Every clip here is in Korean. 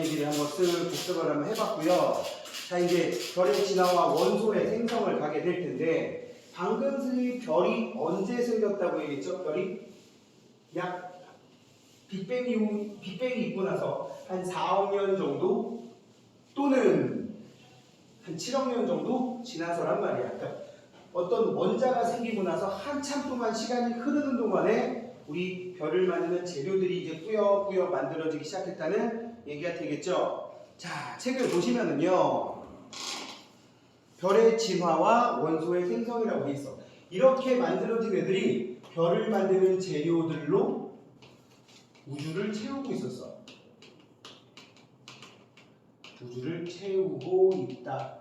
얘기를 한번 쓱 복습을 한번 해봤고요. 자, 이제 별의 진화와 원소의 생성을 가게 될 텐데, 방금 선생님이 별이 언제 생겼다고 얘기했죠? 별이 약 빅뱅이 있고 나서 한 4억 년 정도 또는 한 7억 년 정도 지나서란 말이야. 그러니까 어떤 원자가 생기고 나서 한참 동안 시간이 흐르는 동안에 우리 별을 만드는 재료들이 이제 꾸역꾸역 만들어지기 시작했다는 얘기가 되겠죠. 자, 책을 보시면은요, 별의 진화와 원소의 생성이라고 돼 있어. 이렇게 만들어진 애들이 별을 만드는 재료들로 우주를 채우고 있었어. 우주를 채우고 있다.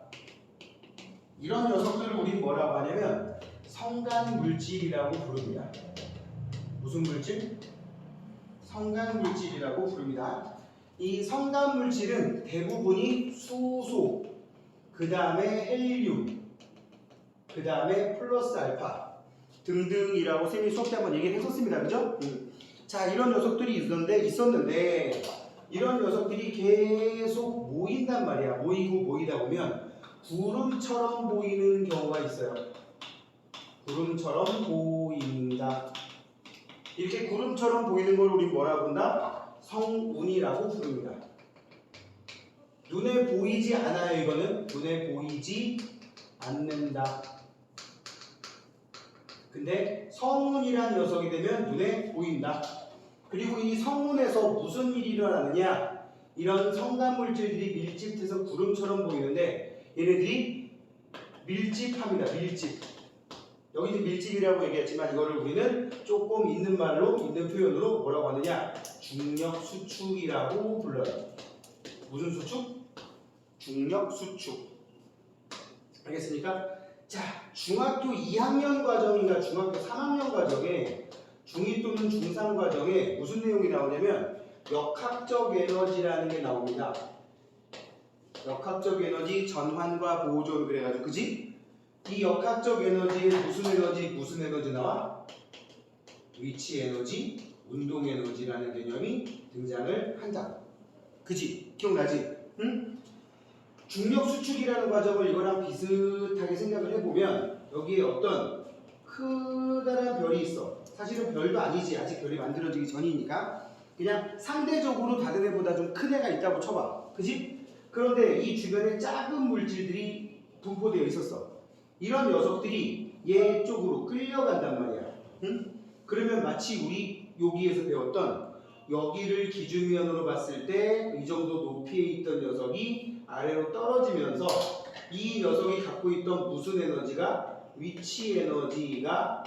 이런 녀석들을 우리 뭐라고 하냐면 성간물질이라고 부릅니다. 무슨 물질? 성간물질이라고 부릅니다. 이 성간물질은 대부분이 수소, 그 다음에 헬륨, 그 다음에 플러스 알파 등등이라고 쌤이 수업 때 한번 얘기를 했었습니다. 그죠? 자, 이런 녀석들이 있었는데 이런 녀석들이 계속 모인단 말이야. 모이다 보면 구름처럼 보이는 경우가 있어요. 구름처럼 보인다. 이렇게 구름처럼 보이는 걸 우리 뭐라고 한다? 성운이라고 부릅니다. 눈에 보이지 않아요. 이거는 눈에 보이지 않는다. 근데 성운이라는 녀석이 되면 눈에 보인다. 그리고 이 성운에서 무슨 일이 일어나느냐? 이런 성간물질들이 밀집해서 구름처럼 보이는데 얘네들이 밀집합니다. 밀집. 여기는 밀집이라고 얘기했지만 이거를 우리는 조금 있는 말로, 있는 표현으로 뭐라고 하느냐? 중력 수축이라고 불러요. 무슨 수축? 중력 수축. 알겠습니까? 자, 중학교 2학년 과정인가 중학교 3학년 과정에 중2 또는 중3 과정에 무슨 내용이 나오냐면 역학적 에너지라는 게 나옵니다. 역학적 에너지, 전환과 보존 그래가지고 그지? 이 역학적 에너지에 무슨 에너지 나와? 위치 에너지, 운동 에너지라는 개념이 등장을 한다. 그지? 기억나지? 응? 중력 수축이라는 과정을 이거랑 비슷하게 생각을 해보면 여기에 어떤 크다란 별이 있어. 사실은 별도 아니지. 아직 별이 만들어지기 전이니까. 그냥 상대적으로 다른 애보다 좀 큰 애가 있다고 쳐봐. 그지? 그런데 이 주변에 작은 물질들이 분포되어 있었어. 이런 녀석들이 얘 쪽으로 끌려간단 말이야. 응? 그러면 마치 우리 여기에서 배웠던 여기를 기준면으로 봤을 때 이 정도 높이에 있던 녀석이 아래로 떨어지면서 이 녀석이 갖고 있던 무슨 에너지가 위치 에너지가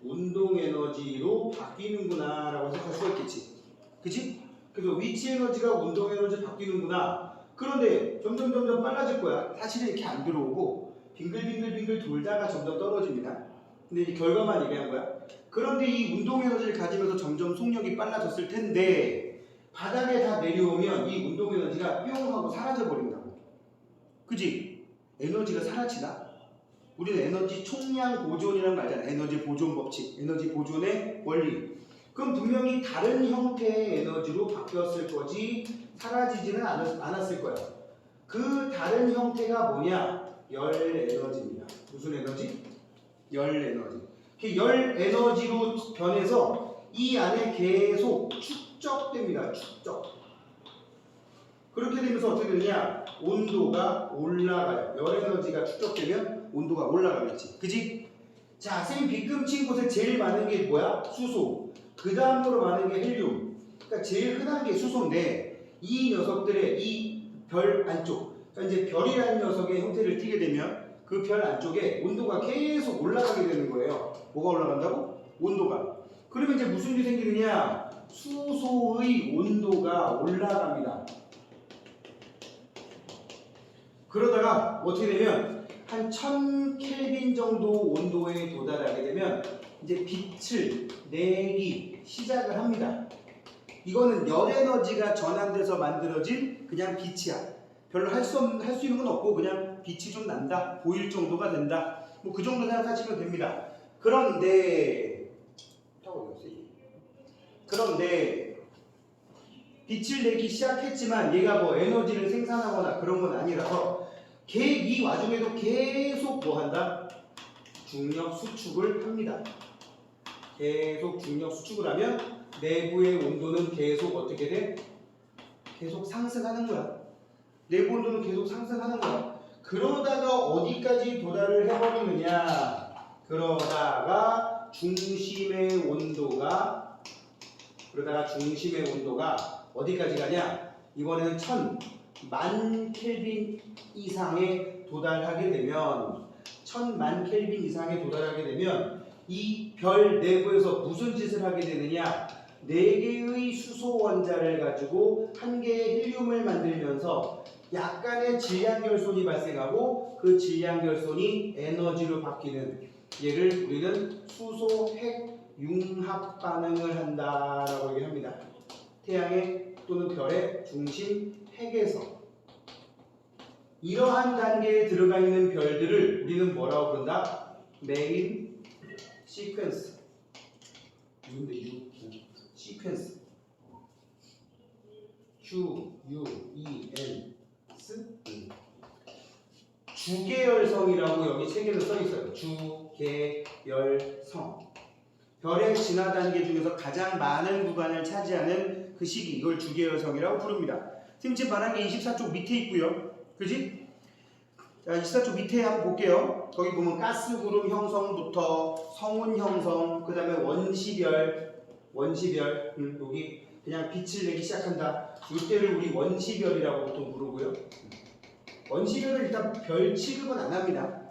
운동 에너지로 바뀌는구나 라고 생각할 수가 있겠지. 그치? 그래서 위치 에너지가 운동 에너지로 바뀌는구나. 그런데 점점 빨라질 거야. 사실은 이렇게 안 들어오고 빙글빙글 돌다가 점점 떨어집니다. 근데 이 결과만 얘기한 거야. 그런데 이 운동 에너지를 가지면서 점점 속력이 빨라졌을 텐데 바닥에 다 내려오면 이 운동 에너지가 뿅 하고 사라져 버린다고. 그지? 에너지가 사라지나? 우리는 에너지 총량 보존이라는 거 알잖아. 에너지 보존 법칙, 에너지 보존의 원리. 그럼 분명히 다른 형태의 에너지로 바뀌었을 거지 사라지지는 않았을 거야. 그 다른 형태가 뭐냐? 열 에너지입니다. 무슨 에너지? 열 에너지. 열 에너지로 변해서 이 안에 계속 축적됩니다. 축적. 그렇게 되면서 어떻게 되느냐? 온도가 올라가요. 열 에너지가 축적되면 온도가 올라가겠지. 그지? 자, 쌤 빗금친 곳에 제일 많은 게 뭐야? 수소. 그 다음으로 많은 게 헬륨. 그러니까 제일 흔한 게 수소인데 이 녀석들의 이 별 안쪽, 그러니까 이제 별이라는 녀석의 형태를 띠게 되면 그 별 안쪽에 온도가 계속 올라가게 되는 거예요. 뭐가 올라간다고? 온도가. 그러면 이제 무슨 일이 생기느냐? 수소의 온도가 올라갑니다. 그러다가 어떻게 되면 한 1000켈빈 정도 온도에 도달하게 되면 이제 빛을 내기 시작을 합니다. 이거는 열 에너지가 전환돼서 만들어진 그냥 빛이야. 별로 할 수 있는 건 없고 그냥 빛이 좀 난다. 보일 정도가 된다. 뭐 그 정도 생각하시면 됩니다. 그런데 빛을 내기 시작했지만 얘가 뭐 에너지를 생산하거나 그런 건 아니라서 이 와중에도 계속 뭐 한다? 중력 수축을 합니다. 계속 중력 수축을 하면 내부의 온도는 계속 어떻게 돼? 계속 상승하는 거야. 내부 온도는 계속 상승하는 거야. 그러다가 어디까지 도달을 해버리느냐? 그러다가 중심의 온도가 어디까지 가냐? 이번에는 1000만 켈빈 이상에 도달하게 되면 이 별 내부에서 무슨 짓을 하게 되느냐? 4개의 수소 원자를 가지고 1개의 헬륨을 만들면서 약간의 질량결손이 발생하고 그 질량결손이 에너지로 바뀌는 얘를 우리는 수소 핵 융합 반응을 한다라고 얘기합니다. 태양의 또는 별의 중심 핵에서 이러한 단계에 들어가 있는 별들을 우리는 뭐라고 부른다? 메인 시퀀스. 시퀀스. QUENS. 주계열성이라고 여기 책에도 써 있어요. 주계열성. 별의 진화 단계 중에서 가장 많은 구간을 차지하는 그 시기, 이걸 주계열성이라고 부릅니다. 지금 말한 게 24쪽 밑에 있고요. 그지? 자, 24쪽 밑에 한번 볼게요. 거기 보면 가스구름 형성부터 성운 형성, 그 다음에 원시별, 여기 그냥 빛을 내기 시작한다. 이때를 우리 원시별이라고 보통 부르고요. 원시별은 일단 별 취급은 안 합니다.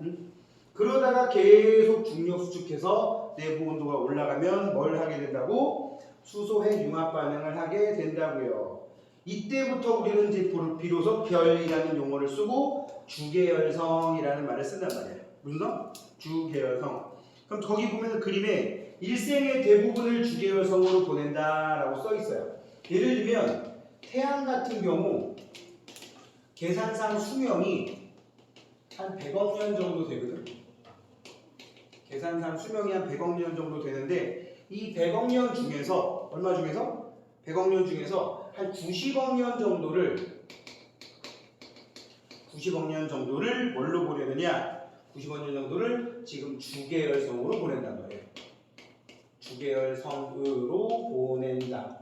그러다가 계속 중력 수축해서 내부 온도가 올라가면 뭘 하게 된다고? 수소핵 융합 반응을 하게 된다고요. 이때부터 우리는 이제 비로소 별이라는 용어를 쓰고 주계열성이라는 말을 쓴단 말이에요. 무슨 성? 주계열성. 그럼 거기 보면 그림에 일생의 대부분을 주계열성으로 보낸다라고 써 있어요. 예를 들면 태양 같은 경우 계산상 수명이 한 100억 년 정도 되거든. 계산상 수명이 한 100억 년 정도 되는데 이 100억 년 중에서 얼마 중에서? 100억 년 중에서 한 90억 년 정도를 뭘로 보내느냐? 90억 년 정도를 지금 주계열성으로 보낸단 말이에요. 주계열성으로 보낸다.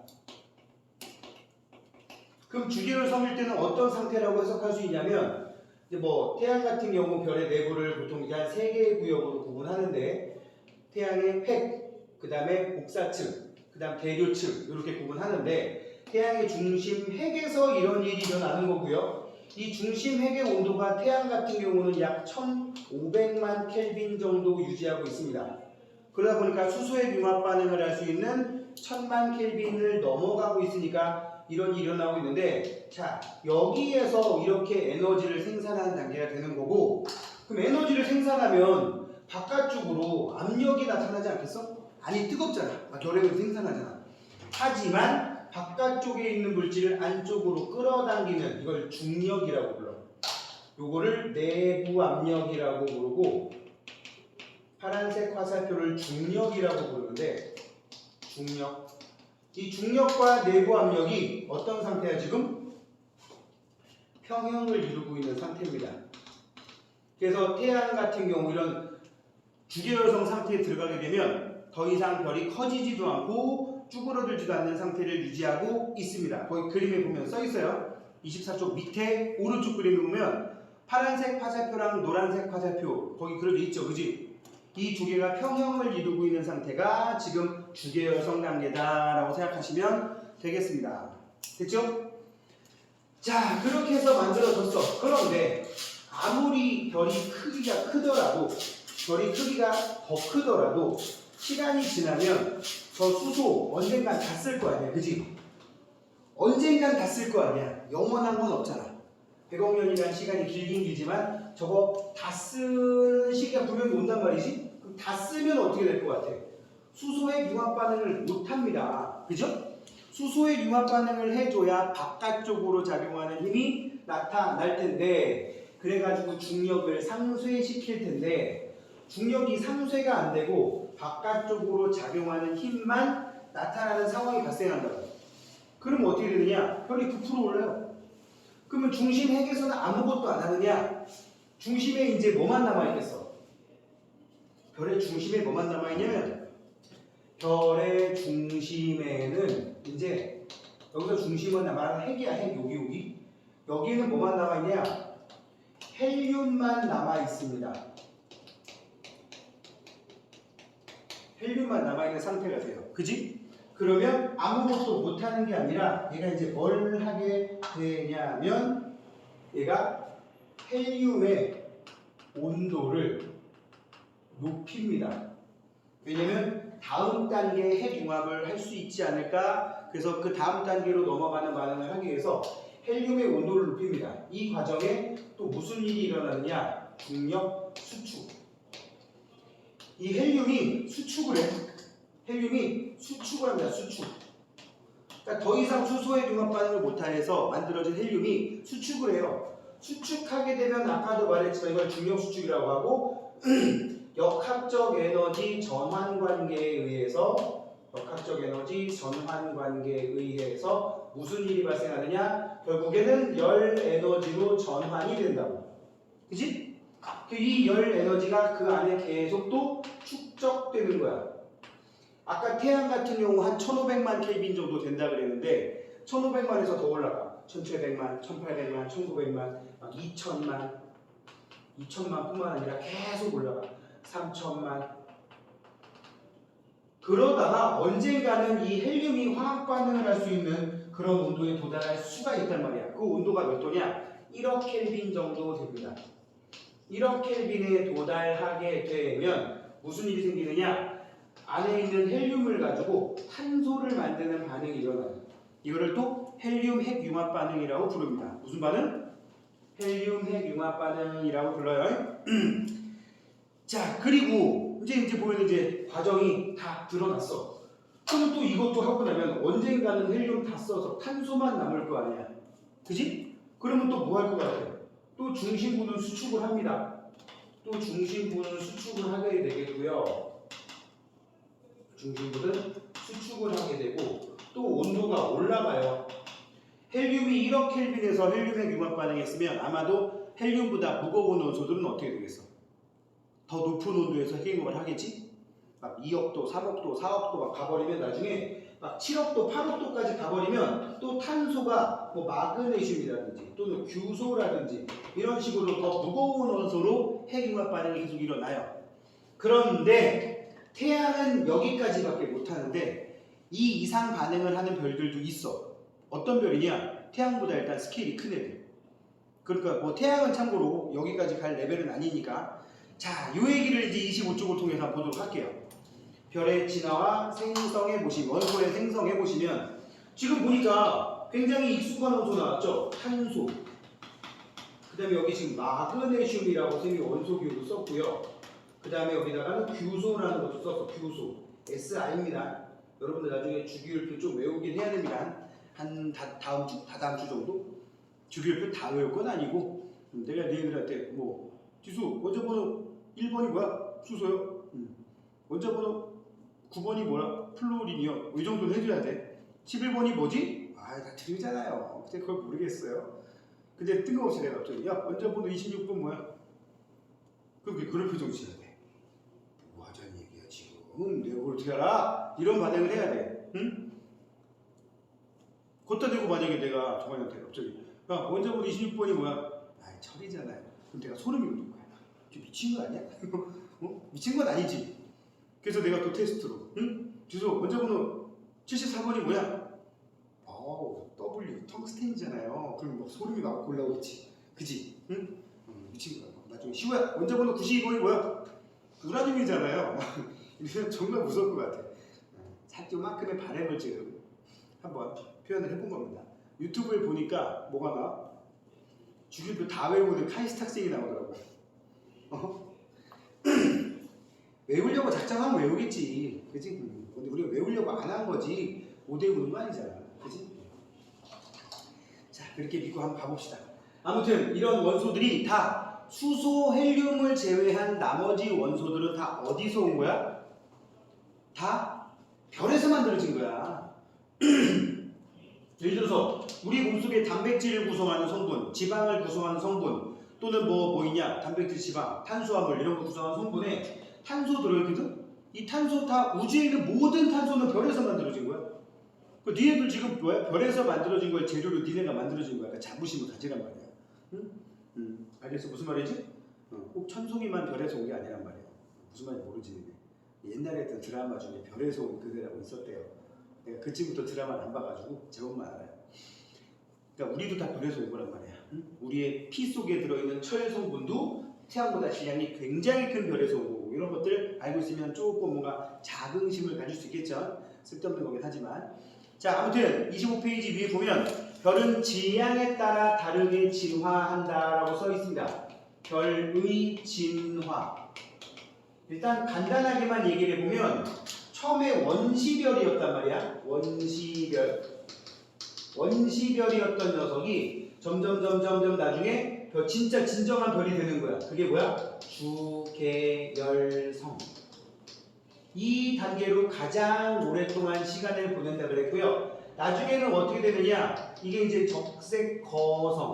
그럼 주계열성일 때는 어떤 상태라고 해석할 수 있냐면 이제 뭐 태양 같은 경우 별의 내부를 보통 이제 한 3개의 구역으로 구분하는데 태양의 핵, 그 다음에 복사층, 그 다음 대류층 이렇게 구분하는데 태양의 중심 핵에서 이런 일이 일어나는 거고요. 이 중심 핵의 온도가 태양 같은 경우는 약 1500만 켈빈 정도 유지하고 있습니다. 그러다 보니까 수소의 융합 반응을 할 수 있는 1000만 켈빈을 넘어가고 있으니까 이런 일이 일어나고 있는데, 자, 여기에서 이렇게 에너지를 생산하는 단계가 되는 거고, 그럼 에너지를 생산하면 바깥쪽으로 압력이 나타나지 않겠어? 아니, 뜨겁잖아. 결핵을 생산하잖아. 하지만 바깥쪽에 있는 물질을 안쪽으로 끌어당기는 이걸 중력이라고 불러. 요거를 내부 압력이라고 부르고, 파란색 화살표를 중력이라고 부르는데, 중력. 이 중력과 내부 압력이 어떤 상태야 지금? 평형을 이루고 있는 상태입니다. 그래서 태양 같은 경우 이런 주계열성 상태에 들어가게 되면 더 이상 별이 커지지도 않고 쭈그러들지도 않는 상태를 유지하고 있습니다. 거기 그림에 보면 써 있어요. 24쪽 밑에 오른쪽 그림에 보면 파란색 화살표랑 노란색 화살표 거기 그려져 있죠. 그지? 이 두 개가 평형을 이루고 있는 상태가 지금 주계열성 단계다라고 생각하시면 되겠습니다. 됐죠? 자, 그렇게 해서 만들어졌어. 그런데 아무리 별이 크기가 더 크더라도 시간이 지나면 저 수소 언젠간 다 쓸 거 아니야. 그지? 언젠간 다 쓸 거 아니야. 영원한 건 없잖아. 100억 년이라는 시간이 길긴 길지만 저거 다 쓰는 시기가 분명히 온단 말이지? 그럼 다 쓰면 어떻게 될 것 같아? 수소의 융합 반응을 못 합니다. 그죠? 수소의 융합 반응을 해줘야 바깥쪽으로 작용하는 힘이 나타날 텐데, 그래가지고 중력을 상쇄시킬 텐데, 중력이 상쇄가 안 되고 바깥쪽으로 작용하는 힘만 나타나는 상황이 발생한다고. 그러면 어떻게 되느냐? 별이 9% 올라요. 그러면 중심 핵에서는 아무것도 안 하느냐? 중심에 이제 뭐만 남아있겠어? 별의 중심에 뭐만 남아있냐면 별의 중심에는 이제 여기서 중심은 아마 핵이야. 핵 여기 여기에는 뭐만 남아있냐? 헬륨만 남아있습니다. 헬륨만 남아있는 상태가 돼요. 그지? 그러면 아무것도 못하는 게 아니라 얘가 이제 뭘 하게 되냐면 얘가 헬륨의 온도를 높입니다. 왜냐면 다음 단계의 핵융합을 할 수 있지 않을까? 그래서 그 다음 단계로 넘어가는 반응을 하기 위해서 헬륨의 온도를 높입니다. 이 과정에 또 무슨 일이 일어나느냐? 중력 수축. 이 헬륨이 수축을 해. 헬륨이 수축을 합니다. 수축. 그러니까 더 이상 수소의 융합 반응을 못해서 만들어진 헬륨이 수축을 해요. 수축하게 되면 아까도 말했지만 이걸 중력 수축이라고 하고 역학적 에너지 전환 관계에 의해서 무슨 일이 발생하느냐? 결국에는 열 에너지로 전환이 된다고. 그지? 이 열 에너지가 그 안에 계속 또 축적되는 거야. 아까 태양 같은 경우 한 1500만 켈빈 정도 된다 그랬는데 1500만에서 더 올라가. 1700만, 1800만, 1900만, 막 2000만 뿐만 아니라 계속 올라가. 3000만. 그러다가 언젠가는 이 헬륨이 화학 반응을 할 수 있는 그런 온도에 도달할 수가 있단 말이야. 그 온도가 몇 도냐? 1억 켈빈 정도 됩니다. 1억 켈빈에 도달하게 되면 무슨 일이 생기느냐? 안에 있는 헬륨을 가지고 탄소를 만드는 반응이 일어나요. 이거를 또 헬륨 핵융합 반응이라고 부릅니다. 무슨 반응? 헬륨 핵융합 반응이라고 불러요. 자, 그리고 이제 보면 이제 과정이 다 드러났어. 그럼 또 이것도 하고 나면 언젠가는 헬륨 다 써서 탄소만 남을 거 아니야. 그지? 그러면 또 뭐 할 것 같아? 또 중심부는 수축을 합니다. 또 중심부는 수축을 하게 되겠고요. 중심부는 수축을 하게 되고 또 온도가 올라가요. 헬륨이 1억 켈빈에서 헬륨의 융합 반응했으면 아마도 헬륨보다 무거운 원소들은 어떻게 되겠어? 더 높은 온도에서 핵융합을 하겠지? 막 2억도, 3억도, 4억도 막 가버리면 나중에 막 7억도, 8억도까지 가버리면 또 탄소가 뭐 마그네슘이라든지 또는 규소라든지 이런 식으로 더 무거운 원소로 핵융합 반응이 계속 일어나요. 그런데 태양은 여기까지밖에 못하는데 이 이상 반응을 하는 별들도 있어. 어떤 별이냐? 태양보다 일단 스케일이 큰 애들. 그러니까 뭐 태양은 참고로 여기까지 갈 레벨은 아니니까 자, 이 얘기를 이제 25쪽을 통해서 한번 보도록 할게요. 별의 진화와 생성해 보시면 원소의 생성해 보시면 지금 보니까 굉장히 익숙한 원소 나왔죠? 탄소. 그 다음에 여기 지금 마그네슘이라고 선생님이 원소 기호도 썼고요. 그 다음에 여기다가는 규소라는 것도 썼어. 규소. SI입니다. 여러분들 나중에 주기율표 좀 외우긴 해야 됩니다. 한 다다음 주 정도? 주기율표 다 외울 건 아니고 내가 너희들한테 뭐 지수 원자번호 1번이 뭐야? 수소요. 원자번호 9번이 뭐야? 플루린이요. 이 정도는 해줘야 돼. 11번이 뭐지? 아, 다 틀리잖아요. 근데 그걸 모르겠어요. 근데 뜬금없이 내가 갑자기 야, 원자번호 26번 뭐야? 그럼 그런 표정 지어야 돼. 뭐 하자는 얘기야 지금. 내가 그걸 어떻게 알아? 이런 반응을 해야 돼. 응? 걷다 대고 만약에 내가 정관한테 갑자기 야, 원자번호 26번이 뭐야? 아, 철이잖아요. 그럼 내가 소름이 돋는 거야. 저 미친 거 아니야? 미친 건 아니지. 그래서 내가 또 테스트로 주소 원자번호 74번이 뭐야? W 텅스텐이잖아요. 그럼 막 소름이 막 올라오겠지. 그지? 응? 미친 거야. 나중에 시호야 원자번호 92번이 뭐야? 우라늄이잖아요. 이러면 정말 무서울 것 같아. 살짝만큼의 바램을 지금 한번 표현을 해본 겁니다. 유튜브에 보니까 뭐가 나와? 주기율표 다 외우는 카이스트 학생이 나오더라고. 외우려고 작정하면 외우겠지. 그치? 근데 우리가 외우려고 안 한 거지 못 외우는 거 아니잖아. 그치? 자, 그렇게 믿고 한번 가봅시다. 아무튼 이런 원소들이 다 수소, 헬륨을 제외한 나머지 원소들은 다 어디서 온 거야? 다 별에서 만들어진 거야. 예를 들어서 우리 몸속에 단백질을 구성하는 성분, 지방을 구성하는 성분, 또는 뭐 있냐? 단백질, 지방, 탄수화물 이런 거 구성하는 성분에 탄소 들어있거든? 이 탄소 다 우주에 있는 모든 탄소는 별에서 만들어진 거야. 그 니네들 지금 뭐야? 별에서 만들어진 걸 재료로 니네가 만들어진 거야. 그러니까 자부심을 가지란 말이야. 응? 알겠어? 무슨 말이지? 꼭 천송이만 별에서 온 게 아니란 말이야. 무슨 말인지 모르지. 옛날에 했던 드라마 중에 별에서 온 그대라고 있었대요. 내가 그쯤부터 드라마를 안 봐가지고 제목만 알아요. 그러니까 우리도 다 별에서 온 거란 말이야. 응? 우리의 피 속에 들어있는 철 성분도 태양보다 질량이 굉장히 큰 별에서 온 거고, 이런 것들 알고 있으면 조금 뭔가 자긍심을 가질 수 있겠죠. 쓸데없는 거긴 하지만. 자, 아무튼 25페이지 위에 보면 별은 질량에 따라 다르게 진화한다라고 써 있습니다. 별의 진화. 일단 간단하게만 얘기를 해보면 처음에 원시별이었단 말이야. 원시별이었던 녀석이 점점 나중에 진짜 진정한 별이 되는 거야. 그게 뭐야? 주계열성. 이 단계로 가장 오랫동안 시간을 보낸다 그랬고요. 나중에는 어떻게 되느냐? 이게 이제 적색거성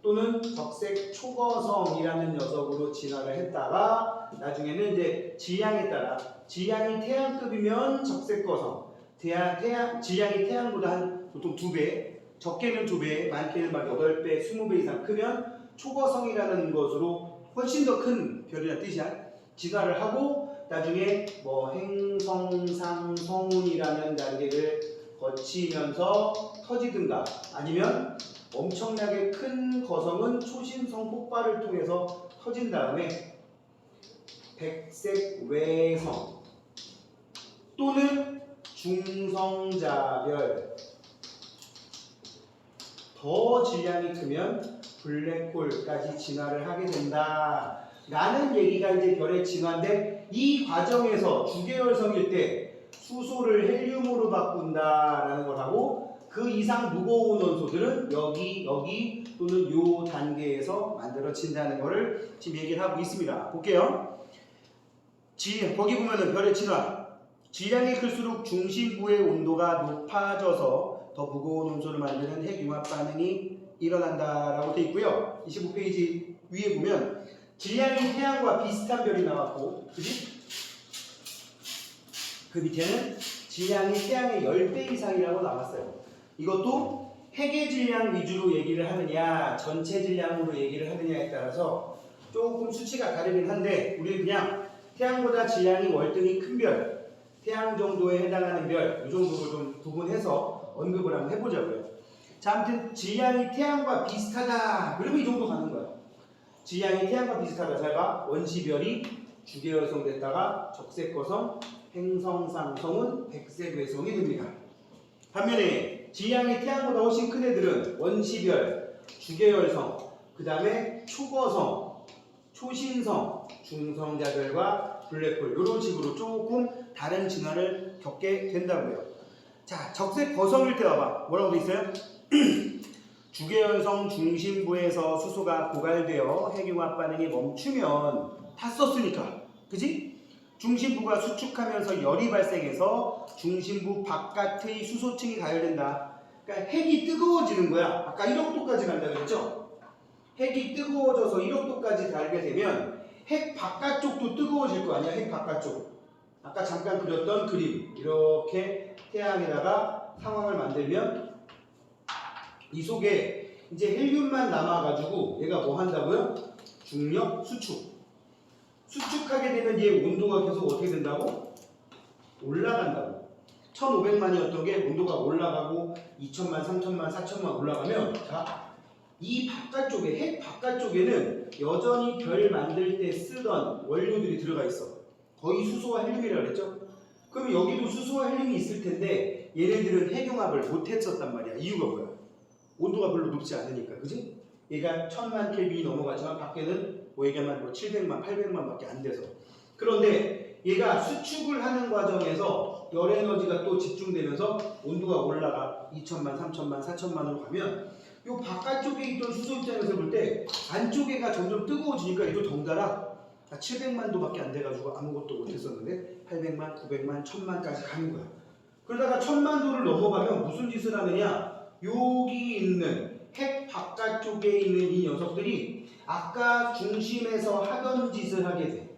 또는 적색초거성이라는 녀석으로 진화를 했다가 나중에는 이제 질량에 따라 질량이 태양급이면 적색거성, 질량이 태양보다 한 보통 2배, 적게는 2배, 많게는 막 8배, 20배 이상 크면 초거성이라는 것으로 훨씬 더 큰 별이라는 뜻이야. 진화를 하고 나중에 뭐 행성상 성운이라는 단계를 거치면서 터지든가 아니면 엄청나게 큰 거성은 초신성 폭발을 통해서 터진 다음에 백색 외성 또는 중성자별, 더 질량이 크면 블랙홀까지 진화를 하게 된다 라는 얘기가 이제 별의 진화인데, 이 과정에서 주계열성일 때 수소를 헬륨으로 바꾼다라는 걸 하고 그 이상 무거운 원소들은 여기 또는 요 단계에서 만들어진다는 것을 지금 얘기를 하고 있습니다. 볼게요. 거기 보면은 별의 진화. 질량이 클수록 중심부의 온도가 높아져서 더 무거운 원소를 만드는 핵융합 반응이 일어난다라고 되어 있고요. 25페이지 위에 보면 질량이 태양과 비슷한 별이 나왔고, 그지? 그 밑에는 질량이 태양의 10배 이상이라고 나왔어요. 이것도 핵의 질량 위주로 얘기를 하느냐 전체 질량으로 얘기를 하느냐에 따라서 조금 수치가 다르긴 한데, 우리는 그냥 태양보다 질량이 월등히 큰 별, 태양 정도에 해당하는 별, 이 정도로 좀 구분해서 언급을 한번 해보자고요. 자, 아무튼 질량이 태양과 비슷하다 그러면 이 정도 가는 거야. 질량이 태양과 비슷하다. 잘 봐. 원시별이 주계열성 됐다가 적색거성, 행성상성은 백색외성이 됩니다. 반면에 질량이 태양보다 훨씬 큰 애들은 원시별, 주계열성, 그 다음에 초거성, 초신성, 중성자별과 블랙홀 이런 식으로 조금 다른 진화를 겪게 된다고요. 자, 적색거성일 때 봐봐. 뭐라고 돼 있어요? 주계열성 중심부에서 수소가 고갈되어 핵융합 반응이 멈추면 다 썼으니까, 그지? 중심부가 수축하면서 열이 발생해서 중심부 바깥의 수소층이 가열된다. 그러니까 핵이 뜨거워지는 거야. 아까 1억도까지 간다 그랬죠? 핵이 뜨거워져서 1억도까지 달게 되면 핵 바깥쪽도 뜨거워질 거 아니야. 핵 바깥쪽. 아까 잠깐 그렸던 그림, 이렇게 태양에다가 상황을 만들면 이 속에 이제 헬륨만 남아가지고 얘가 뭐 한다고요? 중력 수축. 수축하게 되면 얘 온도가 계속 어떻게 된다고? 올라간다고. 1500만이었던 게 온도가 올라가고 2000만, 3000만, 4000만 올라가면, 자, 이 바깥쪽에, 핵 바깥쪽에는 여전히 별 만들 때 쓰던 원료들이 들어가 있어. 거의 수소와 헬륨이라고 그랬죠? 그러면 여기도 수소와 헬륨이 있을 텐데 얘네들은 핵융합을 못 했었단 말이야. 이유가 뭐야? 온도가 별로 높지 않으니까, 그지? 얘가 1000만 켈빈이 넘어가지만 밖에는 뭐 얘기하면 뭐 700만, 800만 밖에 안 돼서. 그런데 얘가 수축을 하는 과정에서 열 에너지가 또 집중되면서 온도가 올라가 2000만, 3000만, 4000만으로 가면 요 바깥쪽에 있던 수소 입장에서 볼 때 안쪽에가 점점 뜨거워지니까 얘도 덩달아 700만도밖에 안 돼가지고 아무것도 못했었는데 800만, 900만, 1000만까지 가는 거야. 그러다가 1000만도를 넘어가면 무슨 짓을 하느냐? 여기 있는 핵 바깥쪽에 있는 이 녀석들이 아까 중심에서 하던 짓을 하게 돼.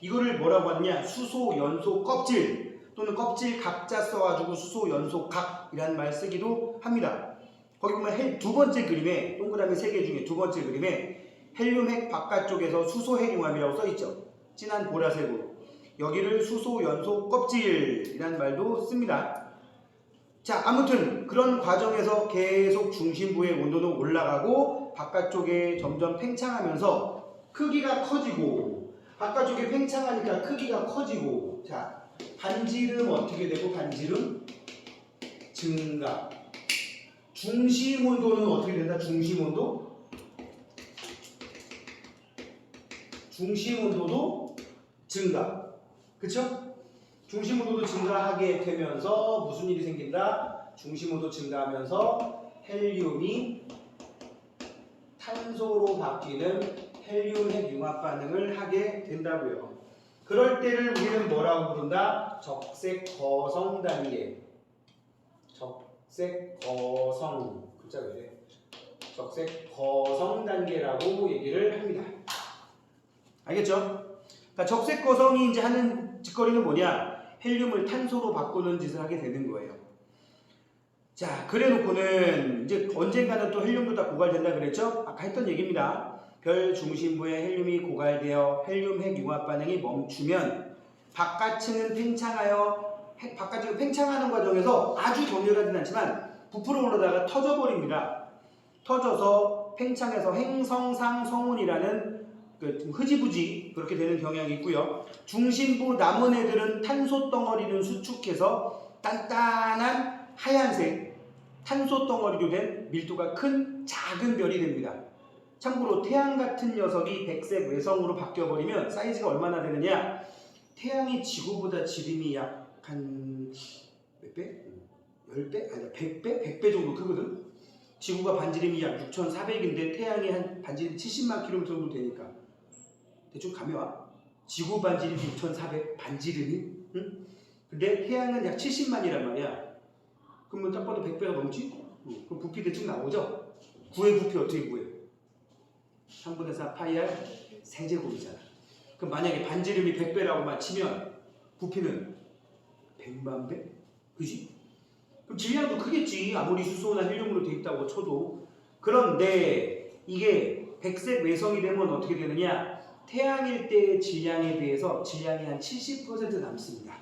이거를 뭐라고 하느냐? 수소, 연소, 껍질 또는 껍질 각자 써가지고 수소, 연소, 각이라는 말 쓰기도 합니다. 거기 보면 두 번째 그림에 동그라미 3개 중에 두 번째 그림에 헬륨 핵 바깥쪽에서 수소 핵융합이라고 써있죠. 진한 보라색으로. 여기를 수소, 연소, 껍질이라는 말도 씁니다. 자, 아무튼 그런 과정에서 계속 중심부의 온도는 올라가고 바깥쪽에 점점 팽창하면서 크기가 커지고 바깥쪽에 팽창하니까 크기가 커지고 자, 반지름 어떻게 되고 반지름 증가. 중심 온도는 어떻게 된다? 중심 온도? 중심 온도도 증가. 그쵸? 중심 온도도 증가하게 되면서 무슨 일이 생긴다? 중심 온도 증가하면서 헬륨이 탄소로 바뀌는 헬륨 핵 융합 반응을 하게 된다고요. 그럴 때를 우리는 뭐라고 부른다? 적색 거성 단계. 적색 거성. 글자가 왜 이래? 적색 거성 단계라고 얘기를 합니다. 알겠죠? 그러니까 적색 거성이 이제 하는 짓거리는 뭐냐? 헬륨을 탄소로 바꾸는 짓을 하게 되는 거예요. 자, 그래 놓고는 이제 언젠가는 또 헬륨도 다 고갈된다 그랬죠? 아까 했던 얘기입니다. 별 중심부에 헬륨이 고갈되어 헬륨 핵 융합 반응이 멈추면 바깥층은 팽창하여 바깥층은 팽창하는 과정에서 아주 격렬하진 않지만 부풀어 올라다가 터져버립니다. 터져서 팽창해서 행성상 성운이라는 흐지부지 그렇게 되는 경향이 있고요. 중심부 남은 애들은 탄소 덩어리를 수축해서 단단한 하얀색 탄소 덩어리로 된 밀도가 큰 작은 별이 됩니다. 참고로 태양 같은 녀석이 백색 외성으로 바뀌어버리면 사이즈가 얼마나 되느냐? 태양이 지구보다 지름이 약 한 몇 배? 10배? 아니 100배? 100배 정도 크거든? 지구가 반지름이 약 6,400인데 태양이 한 반지름 70만 km 정도 되니까 대충 감이 와? 지구 반지름이 6,400 반지름이? 응? 근데 태양은 약 70만이란 말이야. 그러면 딱 봐도 100배가 넘지? 그럼 부피 대충 나오죠? 구의 부피 어떻게 구해? 3분의 4 파이 r 세제곱이잖아. 그럼 만약에 반지름이 100배라고만 치면 부피는 100만 배? 그지? 그럼 질량도 크겠지. 아무리 수소나 헬륨으로 되어 있다고 쳐도. 그런데 이게 백색 외성이 되면 어떻게 되느냐? 태양일 때의 질량에 비해서 질량이 한 70% 남습니다.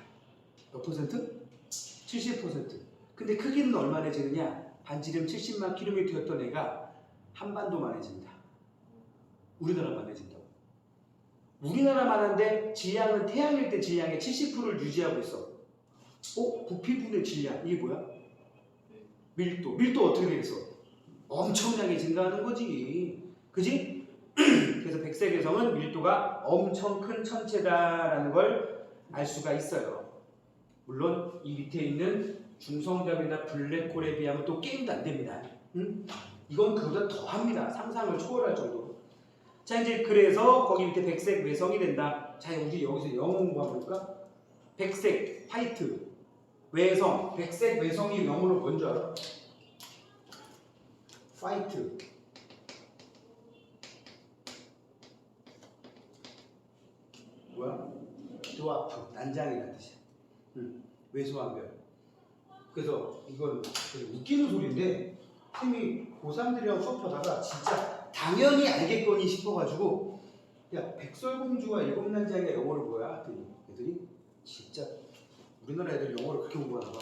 몇 퍼센트? 70%. 근데 크기는 얼마나지느냐? 반지름 70만 킬로미터였던 애가 한반도만해진다. 우리나라만해진다고. 우리나라만한데 질량은 태양일 때 질량의 70%를 유지하고 있어. 부피분의 질량. 이게 뭐야? 밀도. 밀도 어떻게 되겠어? 엄청나게 증가하는 거지. 그지? 그래서 백색 외성은 밀도가 엄청 큰 천체다라는 걸 알 수가 있어요. 물론 이 밑에 있는 중성자비나 블랙홀에 비하면 또 게임도 안 됩니다. 응? 이건 그보다 더 합니다. 상상을 초월할 정도로. 자, 이제 그래서 거기 밑에 백색 외성이 된다. 자, 우리 여기서 영어 공부하면 볼까? 백색, 화이트, 외성. 백색 외성이 영어로 뭔지 알아? 화이트. 뭐야? 드와프, 난장이라는 뜻이야. 외소한 별. 그래서 이건 웃기는 소리인데 쌤이 고3들이랑 수업하다가 진짜 당연히 알겠거니 싶어가지고 야, 백설공주와 일곱난장이가 영어를 뭐야? 했더니 애들이 진짜 우리나라 애들이 영어를 그렇게 공부하나 봐.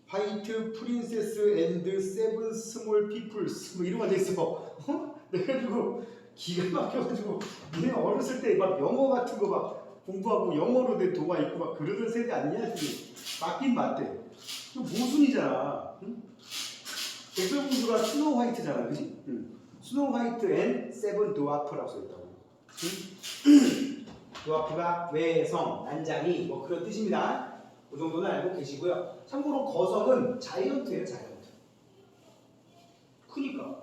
화이트 프린세스 앤드 세븐 스몰 피플스 뭐 이런 거 돼있어. 그래가지고 기가 막혀가지고 니네 어렸을 때 막 영어 같은 거 막 공부하고 영어로 된 동화 읽고 막 그러던 세대 아니냐 했더니 맞긴 맞대. 모순이잖아. 응? 백설공주가 스노우 화이트잖아, 그지? 스노우 화이트 앤 세븐 드와프라고 써있다고. 드와프가 외성, 난장이 뭐 그런 뜻입니다. 그 정도는 알고 계시고요. 참고로 거성은 자이언트예요, 자이언트. 크니까.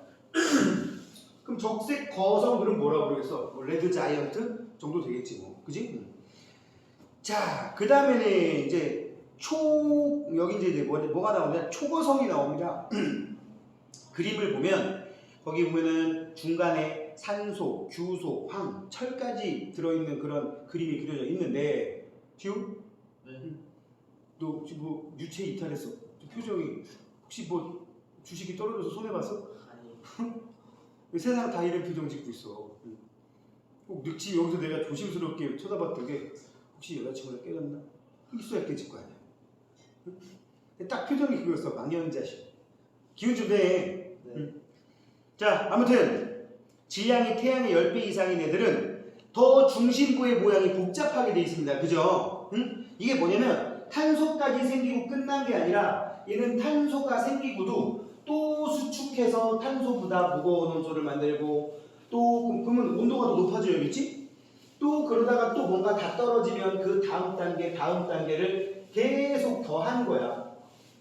그럼 적색 거성 그럼 뭐라고 그러겠어? 뭐 레드 자이언트 정도 되겠지 뭐, 그지? 자, 그 다음에는 이제 여기 이제 뭐가 나오냐? 초거성이 나옵니다. 그림을 보면 거기 보면은 중간에 산소, 규소, 황, 철까지 들어있는 그런 그림이 그려져 있는데 지우? 네. 너 혹시 뭐 유체 이탈했어? 표정이 혹시 뭐 주식이 떨어져서 손해봤어? 아니. 세상 다 이런 표정 짓고 있어. 꼭 늙지 여기서 내가 조심스럽게 쳐다봤던 게 혹시 여자친구가 깨졌나? 있어야 깨질 거 아니야. 딱 표정이 그거였어. 망연자실. 기운 좀 내. 네. 자, 아무튼 질량이 태양의 10배 이상인 애들은 더 중심부의 모양이 복잡하게 돼 있습니다. 그죠? 이게 뭐냐면 탄소까지 생기고 끝난 게 아니라 얘는 탄소가 생기고도 또 수축해서 탄소보다 무거운 원소를 만들고 또 그러면 온도가 더 높아져야겠지? 또 그러다가 또 뭔가 다 떨어지면 그 다음 단계를 계속 더한 거야.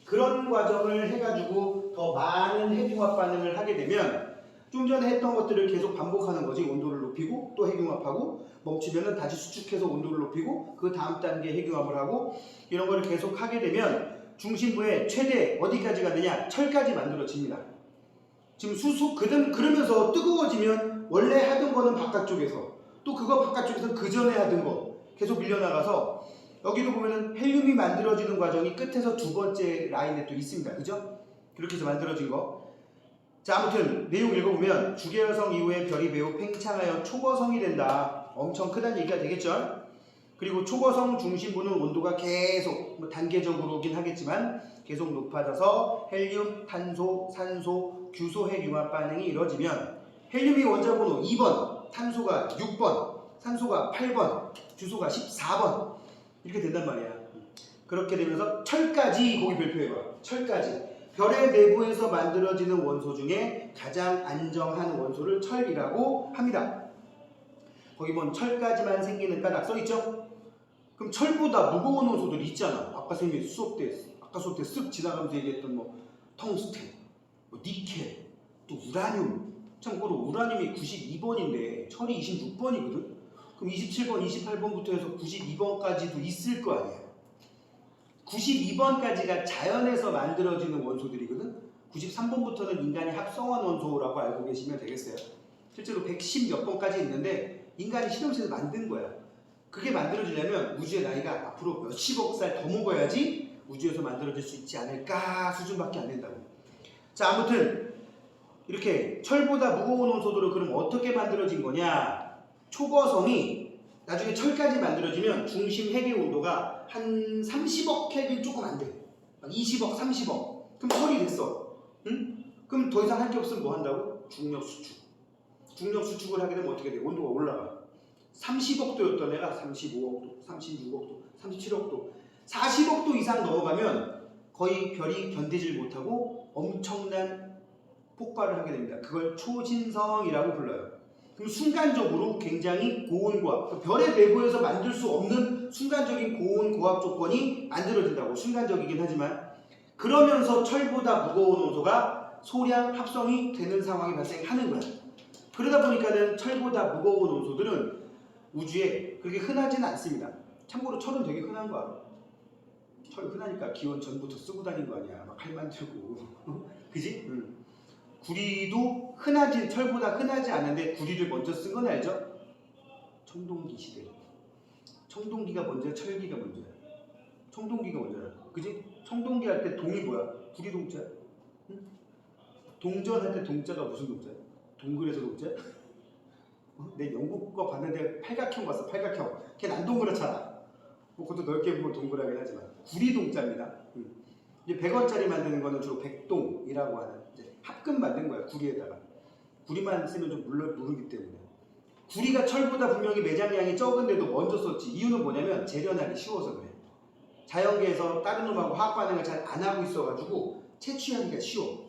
그런 과정을 해가지고 더 많은 핵융합 반응을 하게 되면 좀 전에 했던 것들을 계속 반복하는 거지. 온도를 높이고 또 핵융합하고 멈추면은 다시 수축해서 온도를 높이고 그 다음 단계 핵융합을 하고 이런 거를 계속 하게 되면 중심부에 최대 어디까지 가느냐? 철까지 만들어집니다. 지금 그러면서 뜨거워지면 원래 하던 거는 바깥쪽에서 또 그거 바깥쪽에서 그 전에 하던 거 계속 밀려나가서 여기도 보면은 헬륨이 만들어지는 과정이 끝에서 두 번째 라인에 또 있습니다. 그죠? 그렇게 해서 만들어진 거. 자, 아무튼 내용 읽어보면 주계열성 이후에 별이 매우 팽창하여 초거성이 된다. 엄청 크다는 얘기가 되겠죠? 그리고 초거성 중심부는 온도가 계속 단계적으로긴 하겠지만 계속 높아져서 헬륨, 탄소, 산소, 규소 핵융합 반응이 이루어지면 헬륨이 원자번호 2번, 탄소가 6번, 산소가 8번, 규소가 14번 이렇게 된단 말이야. 그렇게 되면서 철까지 거기 별표해봐. 철까지. 별의 내부에서 만들어지는 원소 중에 가장 안정한 원소를 철이라고 합니다. 거기 보면 철까지만 생기는 까닭 써있죠? 그럼 철보다 무거운 원소들이 있잖아. 아까 선생님이 수업 때 쓱 지나가면서 얘기했던 뭐 텅스텐, 뭐 니켈, 또 우라늄. 참고로 우라늄이 92번인데 철이 26번이거든. 그럼 27번, 28번부터 해서 92번까지도 있을 거 아니야. 92번까지가 자연에서 만들어지는 원소들이거든. 93번부터는 인간이 합성한 원소라고 알고 계시면 되겠어요. 실제로 110 몇 번까지 있는데 인간이 실험실에서 만든 거야. 그게 만들어지려면 우주의 나이가 앞으로 몇십억 살 더 먹어야지 우주에서 만들어질 수 있지 않을까 수준밖에 안 된다고. 자, 아무튼 이렇게 철보다 무거운 원소들은 그럼 어떻게 만들어진 거냐? 초거성이 나중에 철까지 만들어지면 중심 핵의 온도가 한 30억 켈빈 조금 안 돼. 20억, 30억. 그럼 철이 됐어. 응? 그럼 더 이상 할 게 없으면 뭐 한다고? 중력 수축. 중력 수축을 하게 되면 어떻게 돼? 온도가 올라가. 30억도였던 애가 35억도, 36억도, 37억도, 40억도 이상 넘어가면 거의 별이 견디질 못하고 엄청난 폭발을 하게 됩니다. 그걸 초신성이라고 불러요. 그럼 순간적으로 굉장히 고온고압, 별의 내부에서 만들 수 없는 순간적인 고온고압 조건이 만들어진다고. 순간적이긴 하지만 그러면서 철보다 무거운 원소가 소량 합성이 되는 상황이 발생하는 거야. 그러다 보니까는 철보다 무거운 원소들은 우주에 그렇게 흔하지는 않습니다. 참고로 철은 되게 흔한 거 알아? 철 흔하니까 기원 전부터 쓰고 다닌 거 아니야. 막 칼 만들고 그지? 구리도 철보다 흔하지 않은데 구리를 먼저 쓴 건 알죠? 청동기 시대. 청동기가 먼저야, 철기가 먼저야? 청동기가 먼저야. 그지? 청동기 할 때 동이 뭐야? 구리 동자야? 응? 동전 할 때 동자가 무슨 동자야? 동그래서 동자야? 내 영국 거 봤는데 팔각형 봤어. 팔각형. 걔는 안 동그랗잖아. 뭐 그것도 넓게 보면 동그랗긴 하지만 구리 동자입니다. 이제 100원짜리 만드는 거는 주로 백동이라고 하는 이제 합금 만든 거야. 구리에다가. 구리만 쓰면 좀 무르기 때문에. 구리가 철보다 분명히 매장량이 적은데도 먼저 썼지. 이유는 뭐냐면 재련하기 쉬워서 그래. 자연계에서 다른 놈하고 화학 반응을 잘 안 하고 있어가지고 채취하기가 쉬워.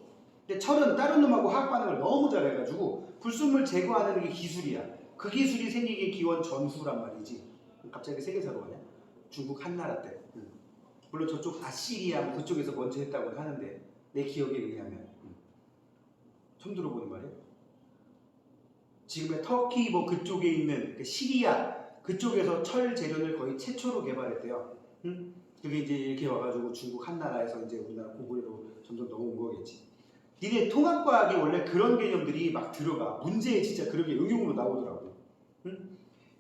근데 철은 다른 놈하고 화학 반응을 너무 잘해가지고 불순물 제거하는 게 기술이야. 그 기술이 생기기 기원 전후란 말이지. 갑자기 세계사로 가냐? 중국 한나라 때. 물론 저쪽 아시리아 뭐 그쪽에서 먼저 했다고 하는데 내 기억에 의하면. 처음 들어보는 말이야. 지금의 터키 뭐 그쪽에 있는 그 시리아 그쪽에서 철 재련을 거의 최초로 개발했대요. 그게 이제 이렇게 와가지고 중국 한나라에서 이제 우리나라 고구려로 점점 넘어온 거겠지. 니네 통합과학에 원래 그런 개념들이 막 들어가. 문제에 진짜 그런 게 응용으로 나오더라고. 응?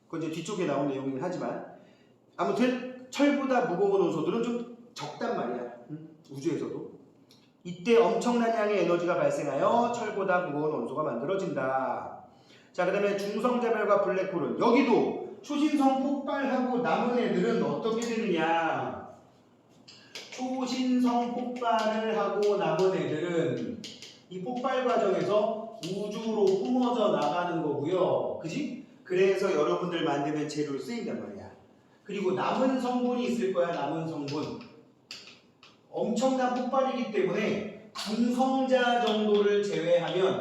그건 이제 뒤쪽에 나온 내용이긴 하지만 아무튼 철보다 무거운 원소들은 좀 적단 말이야. 응? 우주에서도. 이때 엄청난 양의 에너지가 발생하여 철보다 무거운 원소가 만들어진다. 자, 그 다음에 중성자별과 블랙홀은 여기도 초신성 폭발하고 남은 애들은 어떻게 되느냐. 초신성 폭발을 하고 남은 애들은 이 폭발 과정에서 우주로 뿜어져 나가는 거고요. 그지? 그래서 여러분들 만들면 재료로 쓰인단 말이야. 그리고 남은 성분이 있을 거야. 남은 성분. 엄청난 폭발이기 때문에 중성자를 제외하면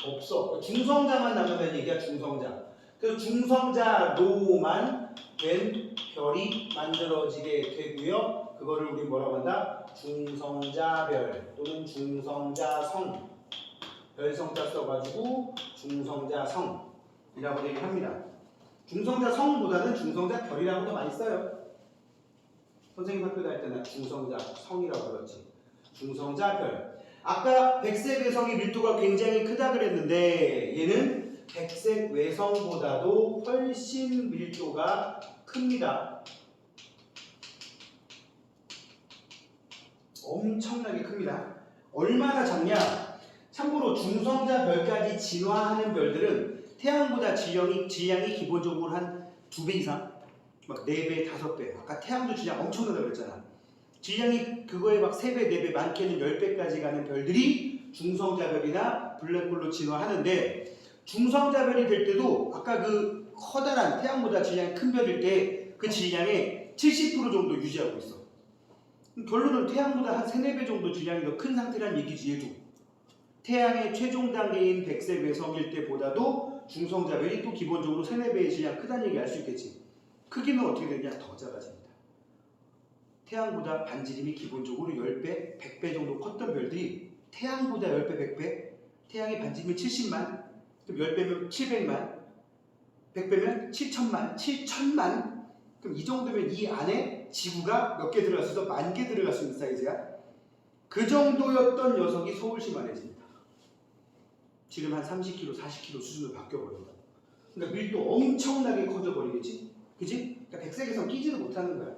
없어. 중성자만 남으면 얘기야. 중성자. 그래서 중성자로만 된 별이 만들어지게 되고요. 그거를 우리 뭐라고 한다? 중성자별 또는 중성자성. 별성자 써가지고 중성자성이라고 얘기합니다. 중성자성보다는 중성자별이라고 더 많이 써요. 선생님 학교 다닐 때는 중성자성이라고 불렀지. 중성자별. 아까 백색 외성의 밀도가 굉장히 크다 그랬는데 얘는 백색 외성보다도 훨씬 밀도가 큽니다. 엄청나게 큽니다. 얼마나 작냐? 참고로 중성자별까지 진화하는 별들은 태양보다 질량이 기본적으로 한 2배 이상? 막 4배, 5배. 아까 태양도 질량 엄청나다고 그랬잖아. 질량이 그거에 막 3배, 4배, 많게는 10배까지 가는 별들이 중성자별이나 블랙홀로 진화하는데 중성자별이 될 때도 아까 그 커다란 태양보다 질량이 큰 별일 때 그 질량의 70% 정도 유지하고 있어. 결론은 태양보다 한 3, 4배 정도 질량이 더 큰 상태란 얘기지 얘도. 태양의 최종 단계인 백색 외성일 때보다도 중성자별이 또 기본적으로 3, 4배의 질량 크다는 얘기 알 수 있겠지. 크기는 어떻게 되냐? 더 작아집니다. 태양보다 반지름이 기본적으로 10배, 100배 정도 컸던 별들이 태양보다 10배, 100배, 태양의 반지름이 70만, 그럼 10배면 700만, 100배면 7천만, 7천만. 그럼 이 정도면 이 안에 지구가 몇 개 들어갈 수 있어? 10,000개 들어갈 수 있는 사이즈야. 그 정도였던 녀석이 서울시만해집니다. 지금 한 30km, 40km 수준으로 바뀌어버린다. 그러니까 밀도 엄청나게 커져버리겠지? 그지? 그러니까 백색에서 끼지도 못하는 거야.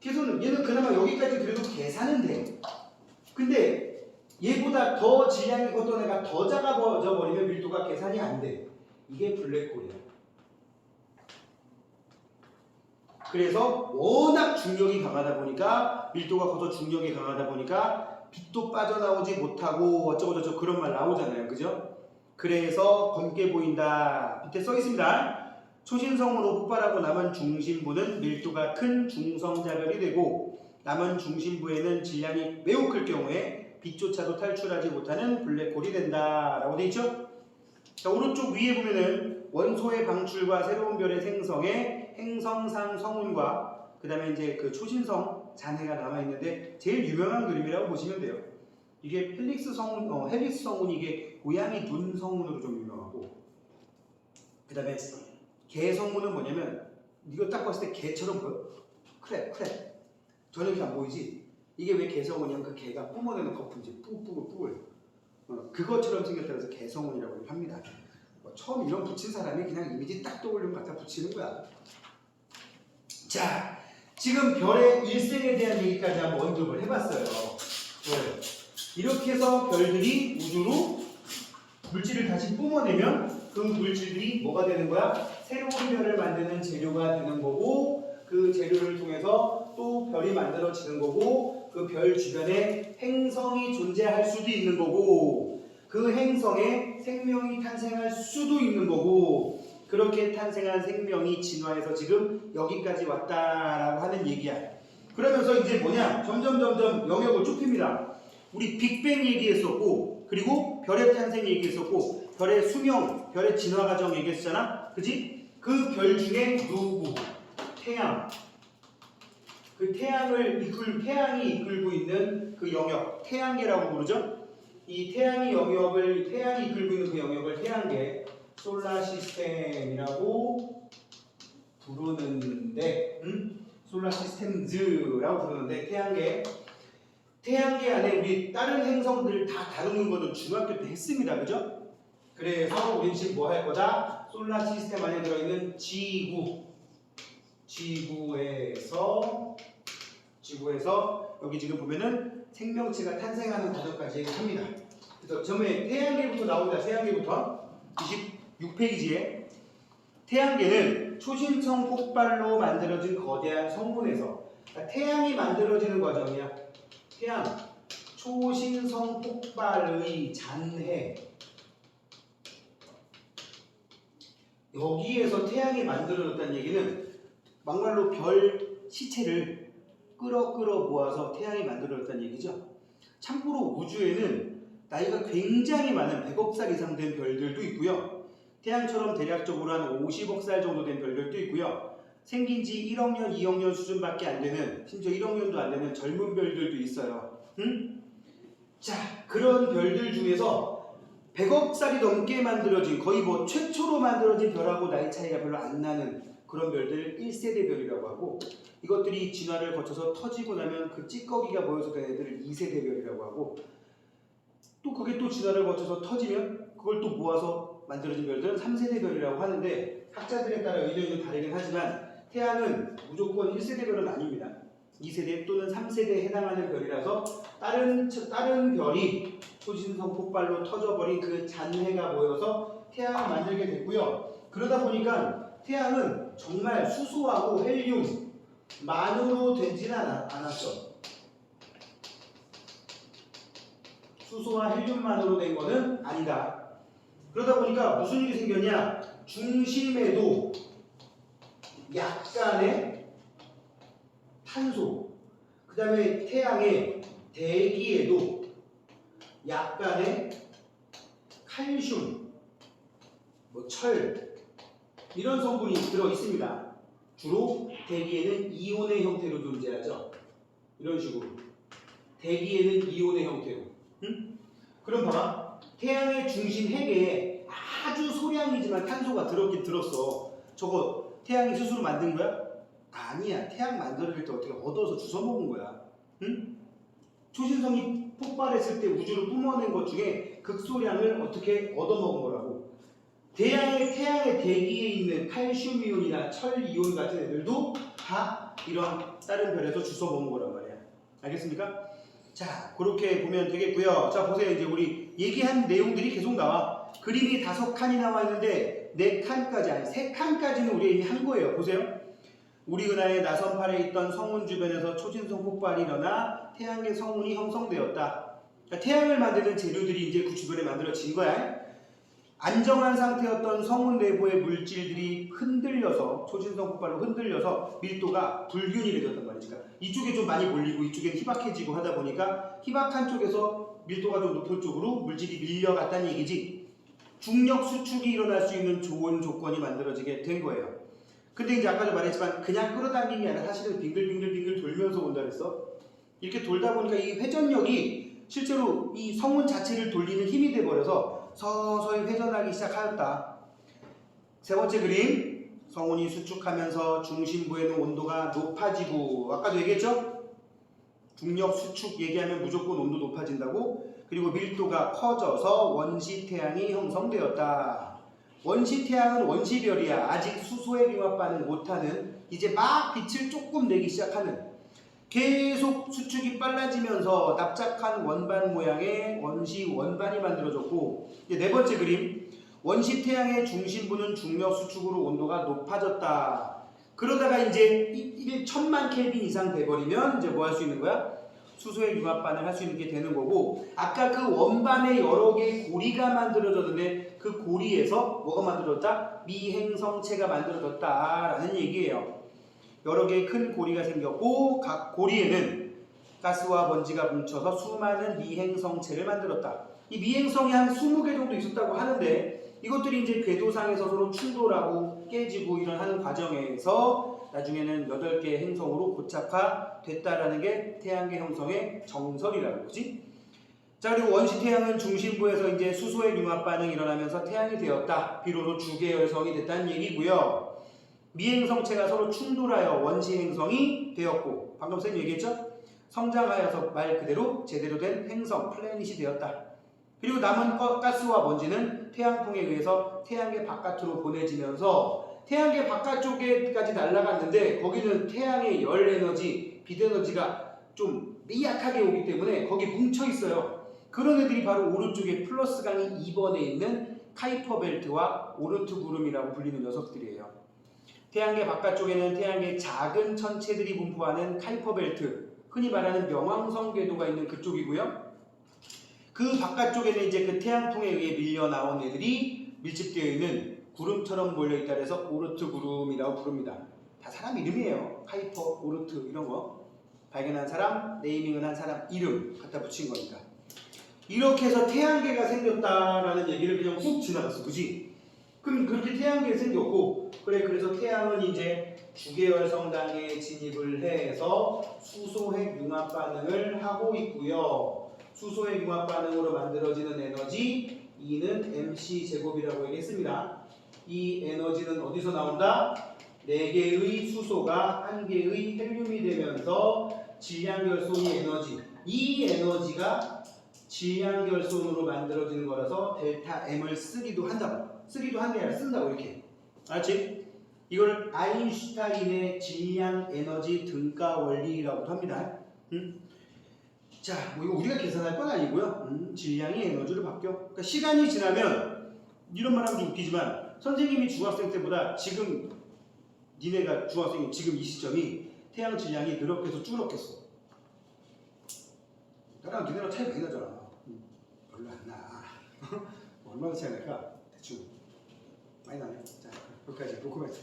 그래서 얘는 그나마 여기까지 그래도 계산은 돼. 근데 얘보다 더 질량이 컸던 애가 더 작아져 버리면 밀도가 계산이 안 돼. 이게 블랙홀이야. 그래서 워낙 중력이 강하다 보니까 밀도가 커서 중력이 강하다 보니까 빛도 빠져나오지 못하고 어쩌고저쩌고 그런 말 나오잖아요. 그죠? 그래서 검게 보인다. 밑에 써 있습니다. 초신성으로 폭발하고 남은 중심부는 밀도가 큰 중성자별이 되고 남은 중심부에는 질량이 매우 클 경우에 빛조차도 탈출하지 못하는 블랙홀이 된다 라고 되어 있죠? 자, 오른쪽 위에 보면은 원소의 방출과 새로운 별의 생성에 행성상 성운과 그 다음에 이제 그 초신성 잔해가 남아있는데 제일 유명한 그림이라고 보시면 돼요. 이게 헬릭스 성운 이게 고양이 눈 성운으로 좀 유명하고 그 다음에 개 성운은 뭐냐면 이거 딱 봤을 때 개처럼 보여? 크랩 전혀 이렇게 안 보이지? 이게 왜 개성운이냐면 그 개가 뿜어내는 거품이지 뿌글 그것처럼 생겼다고 해서 개성운이라고 합니다. 처음 이런 붙인 사람이 그냥 이미지 딱 떠올리면 갖다 붙이는 거야. 자, 지금 별의 일생에 대한 얘기까지 한번 언급을 해봤어요. 이렇게 해서 별들이 우주로 물질을 다시 뿜어내면 그 물질들이 뭐가 되는 거야? 새로운 별을 만드는 재료가 되는 거고 그 재료를 통해서 또 별이 만들어지는 거고 그 별 주변에 행성이 존재할 수도 있는 거고 그 행성에 생명이 탄생할 수도 있는 거고 그렇게 탄생한 생명이 진화해서 지금 여기까지 왔다라고 하는 얘기야. 그러면서 이제 뭐냐? 점점 영역을 좁힙니다. 우리 빅뱅 얘기했었고 그리고 별의 탄생 얘기했었고 별의 수명, 별의 진화 과정 얘기했잖아. 그지? 그 별 중에 누구? 태양. 그 태양이 이끌고 있는 그 영역, 태양계라고 부르죠. 이 태양이 이끌고 있는 그 영역을 태양계, 솔라 시스템이라고 부르는데, 솔라 시스템즈라고 부르는데 태양계 안에 우리 다른 행성들 다 다루는 거는 중학교 때 했습니다, 그죠? 그래서 우리 지금 뭐 할 거다? 솔라 시스템 안에 들어있는 지구에서 여기 지금 보면은 생명체가 탄생하는 과정까지 얘기합니다. 그래서 처음에 태양계부터 나옵니다. 태양계부터 26페이지에 태양계는 초신성 폭발로 만들어진 거대한 성운에서, 그러니까 태양이 만들어지는 과정이야. 태양 초신성 폭발의 잔해, 여기에서 태양이 만들어졌다는 얘기는 막말로 별 시체를 끌어 모아서 태양이 만들어졌다는 얘기죠. 참고로 우주에는 나이가 굉장히 많은 100억 살 이상 된 별들도 있고요. 태양처럼 대략적으로 한 50억 살 정도 된 별들도 있고요. 생긴 지 1억 년, 2억 년 수준밖에 안 되는, 심지어 1억 년도 안 되는 젊은 별들도 있어요. 자, 그런 별들 중에서 100억 살이 넘게 만들어진, 거의 뭐 최초로 만들어진 별하고 나이 차이가 별로 안 나는 그런 별들을 1세대 별이라고 하고, 이것들이 진화를 거쳐서 터지고 나면 그 찌꺼기가 모여서 된 애들을 2세대 별이라고 하고, 또 그게 또 진화를 거쳐서 터지면 그걸 또 모아서 만들어진 별들은 3세대 별이라고 하는데, 학자들에 따라 의견이 다르긴 하지만 태양은 무조건 1세대 별은 아닙니다. 2세대 또는 3세대에 해당하는 별이라서 다른 별이 초신성 폭발로 터져버린 그 잔해가 모여서 태양을 만들게 됐고요. 그러다 보니까 태양은 정말 수소하고 헬륨만으로 되지는 않았어. 수소와 헬륨만으로 된 거는 아니다. 그러다 보니까 무슨 일이 생겼냐? 중심에도 약간의 탄소, 그 다음에 태양의 대기에도 약간의 칼슘, 철, 이런 성분이 들어 있습니다. 주로 대기에는 이온의 형태로 존재하죠. 이런 식으로 대기에는 이온의 형태로. 그럼 봐봐, 태양의 중심 핵에 아주 소량이지만 탄소가 들었긴 들었어. 저거 태양이 스스로 만든 거야? 아니야. 태양 만들어질 때 어떻게 얻어서 주워 먹은 거야. 초신성이 폭발했을 때 우주를 뿜어낸 것 중에 극소량을 어떻게 얻어먹은 거라고. 태양의 대기에 있는 칼슘 이온이나 철 이온 같은 애들도 다 이런 다른 별에서 주워 먹은 거란 말이야. 알겠습니까? 자, 그렇게 보면 되겠고요. 자, 보세요. 이제 우리 얘기한 내용들이 계속 나와. 그림이 5칸이 나와 있는데 4칸까지, 아니 3칸까지는 우리가 이미 한 거예요. 보세요. 우리 은하의 나선팔에 있던 성운 주변에서 초신성 폭발이 일어나 태양계 성운이 형성되었다. 그러니까 태양을 만드는 재료들이 이제 그 주변에 만들어진 거야. 안정한 상태였던 성운 내부의 물질들이 흔들려서, 초신성 폭발로 흔들려서 밀도가 불균일이 되었단 말이지. 그러니까 이쪽에 좀 많이 몰리고 이쪽에 희박해지고 하다 보니까 희박한 쪽에서 밀도가 좀 높은 쪽으로 물질이 밀려갔다는 얘기지. 중력 수축이 일어날 수 있는 좋은 조건이 만들어지게 된 거예요. 근데 이제 아까도 말했지만 그냥 끌어당기는 게 아니라 사실은 빙글빙글 돌면서 온다 그랬어. 이렇게 돌다 보니까 이 회전력이 실제로 이 성운 자체를 돌리는 힘이 돼버려서 서서히 회전하기 시작하였다. 세 번째 그림, 성운이 수축하면서 중심부에는 온도가 높아지고, 아까도 얘기했죠? 중력 수축 얘기하면 무조건 온도 높아진다고. 그리고 밀도가 커져서 원시태양이 형성되었다. 원시태양은 원시별이야. 아직 수소에 융합반응 못하는, 이제 막 빛을 조금 내기 시작하는, 계속 수축이 빨라지면서 납작한 원반 모양의 원시 원반이 만들어졌고, 이제 4번째 그림, 원시태양의 중심부는 중력 수축으로 온도가 높아졌다. 그러다가 이제 1000만 켈빈 이상 돼버리면 이제 뭐 할 수 있는 거야? 수소의 융합반을 할 수 있는 게 되는 거고, 아까 그 원반에 여러 개의 고리가 만들어졌는데 그 고리에서 뭐가 만들어졌다? 미행성체가 만들어졌다라는 얘기예요. 여러 개의 큰 고리가 생겼고 각 고리에는 가스와 먼지가 뭉쳐서 수많은 미행성체를 만들었다. 이 미행성이 한 20개 정도 있었다고 하는데, 이것들이 이제 궤도상에서 서로 충돌하고 깨지고 이런 하는 과정에서 나중에는 8개의 행성으로 고착화됐다라는 게 태양계 형성의 정설이라는 거지. 자, 그리고 원시태양은 중심부에서 이제 수소의 융합 반응이 일어나면서 태양이 되었다. 비로소 주계열성이 됐다는 얘기고요. 미행성체가 서로 충돌하여 원시 행성이 되었고, 방금 쌤 얘기했죠? 성장하여서 말 그대로 제대로 된 행성, 플래닛이 되었다. 그리고 남은 가스와 먼지는 태양풍에 의해서 태양계 바깥으로 보내지면서 태양계 바깥쪽에까지 날아갔는데 거기는 태양의 열 에너지, 빛 에너지가 좀 미약하게 오기 때문에 거기 뭉쳐 있어요. 그런 애들이 바로 오른쪽에 플러스 강이 2번에 있는 카이퍼 벨트와 오르트 구름이라고 불리는 녀석들이에요. 태양계 바깥쪽에는 태양계 작은 천체들이 분포하는 카이퍼 벨트, 흔히 말하는 명왕성 궤도가 있는 그쪽이고요. 그 바깥쪽에는 이제 그 태양풍에 의해 밀려 나온 애들이 밀집되어 있는 구름처럼 몰려있다 해서 오르트 구름이라고 부릅니다. 다 사람 이름이에요. 카이퍼, 오르트 이런 거 발견한 사람, 네이밍을 한 사람 이름 갖다 붙인 거니까. 이렇게 해서 태양계가 생겼다라는 얘기를 그냥 훅 지나갔어. 그지? 그럼 그렇게 태양계가 생겼고, 그래서 태양은 이제 주계열 성당에 진입을 해서 수소핵 융합 반응을 하고 있고요. 수소핵 융합 반응으로 만들어지는 에너지 E는 MC 제곱이라고 얘기했습니다. 이 에너지는 어디서 나온다? 4개의 수소가 1개의 헬륨이 되면서 질량결손이 에너지, 이 에너지가 질량결손으로 만들어지는 거라서 델타 M을 쓰기도 한다고. 쓰기도 한 게 아니라 쓴다고 이렇게. 알았지? 이걸 아인슈타인의 질량 에너지 등가 원리라고도 합니다. 자, 뭐 이거 우리가 계산할 건 아니고요. 질량이 에너지로 바뀌어. 그러니까 시간이 지나면 이런 말하면 좀 웃기지만 선생님이 중학생 때보다 지금 니네가 중학생이 지금 이 시점이 태양 질량이 늘었겠어 줄었겠어? 나랑 니네랑 차이 많이 나잖아. 별로 안 나. 얼마나 차이 날까? 대충 많이 나네. 자, 여기까지 녹음했어.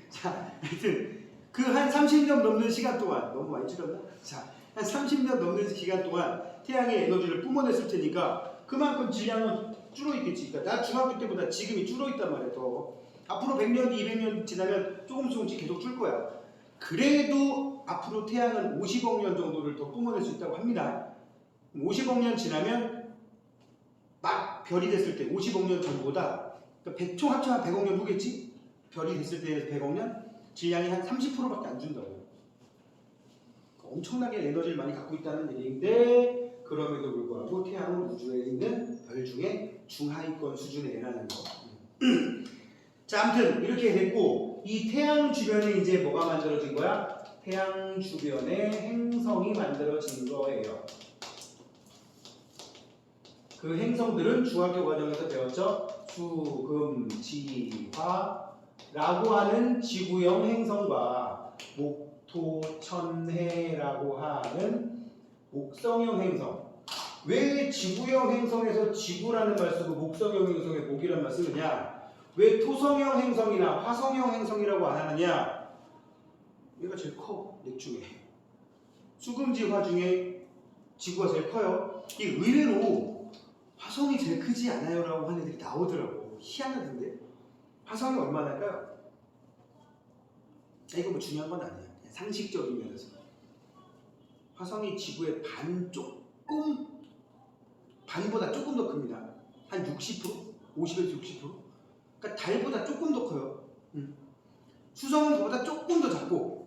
자, 하여튼 그 한 30년 넘는 시간 동안 너무 많이 줄였나? 자, 한 30년 넘는 기간 동안 태양의 에너지를 뿜어냈을 테니까 그만큼 질량은 줄어있겠지. 그러니까 나 중학교 때보다 지금이 줄어있단 말이야. 더 앞으로 100년, 200년 지나면 조금씩 계속 줄 거야. 그래도 앞으로 태양은 50억 년 정도를 더 뿜어낼 수 있다고 합니다. 50억 년 지나면 막 별이 됐을 때 50억 년 전보다 그러니까 총 합쳐면 100억 년 후겠지? 별이 됐을 때 100억 년? 질량이 한 30%밖에 안 준다고요. 엄청나게 에너지를 많이 갖고 있다는 얘기인데 그럼에도 불구하고 태양은 우주에 있는 별 중에 중하위권 수준의 애라는 거. 자, 아무튼 이렇게 됐고 이 태양 주변에 이제 뭐가 만들어진 거야? 태양 주변에 행성이 만들어진 거예요. 그 행성들은 중학교 과정에서 배웠죠? 수, 금, 지, 화라고 하는 지구형 행성과 목토, 천해라고 하는 목성형 행성. 왜 지구형 행성에서 지구라는 말 쓰고 목성형 행성에 목이라는 말 쓰느냐? 왜 토성형 행성이나 화성형 행성이라고 안 하느냐? 얘가 제일 커, 넷 중에. 수금지화 중에 지구가 제일 커요. 이 의외로 화성이 제일 크지 않아요? 라고 하는 애들이 나오더라고. 희한하던데? 화성이 얼마나일까요? 이거 뭐 중요한 건 아니야. 상식적인 면에서. 화성이 지구의 반보다 조금 더 큽니다. 한 60%? 50에서 60%? 그러니까 달보다 조금 더 커요. 수성은 그보다 조금 더 작고,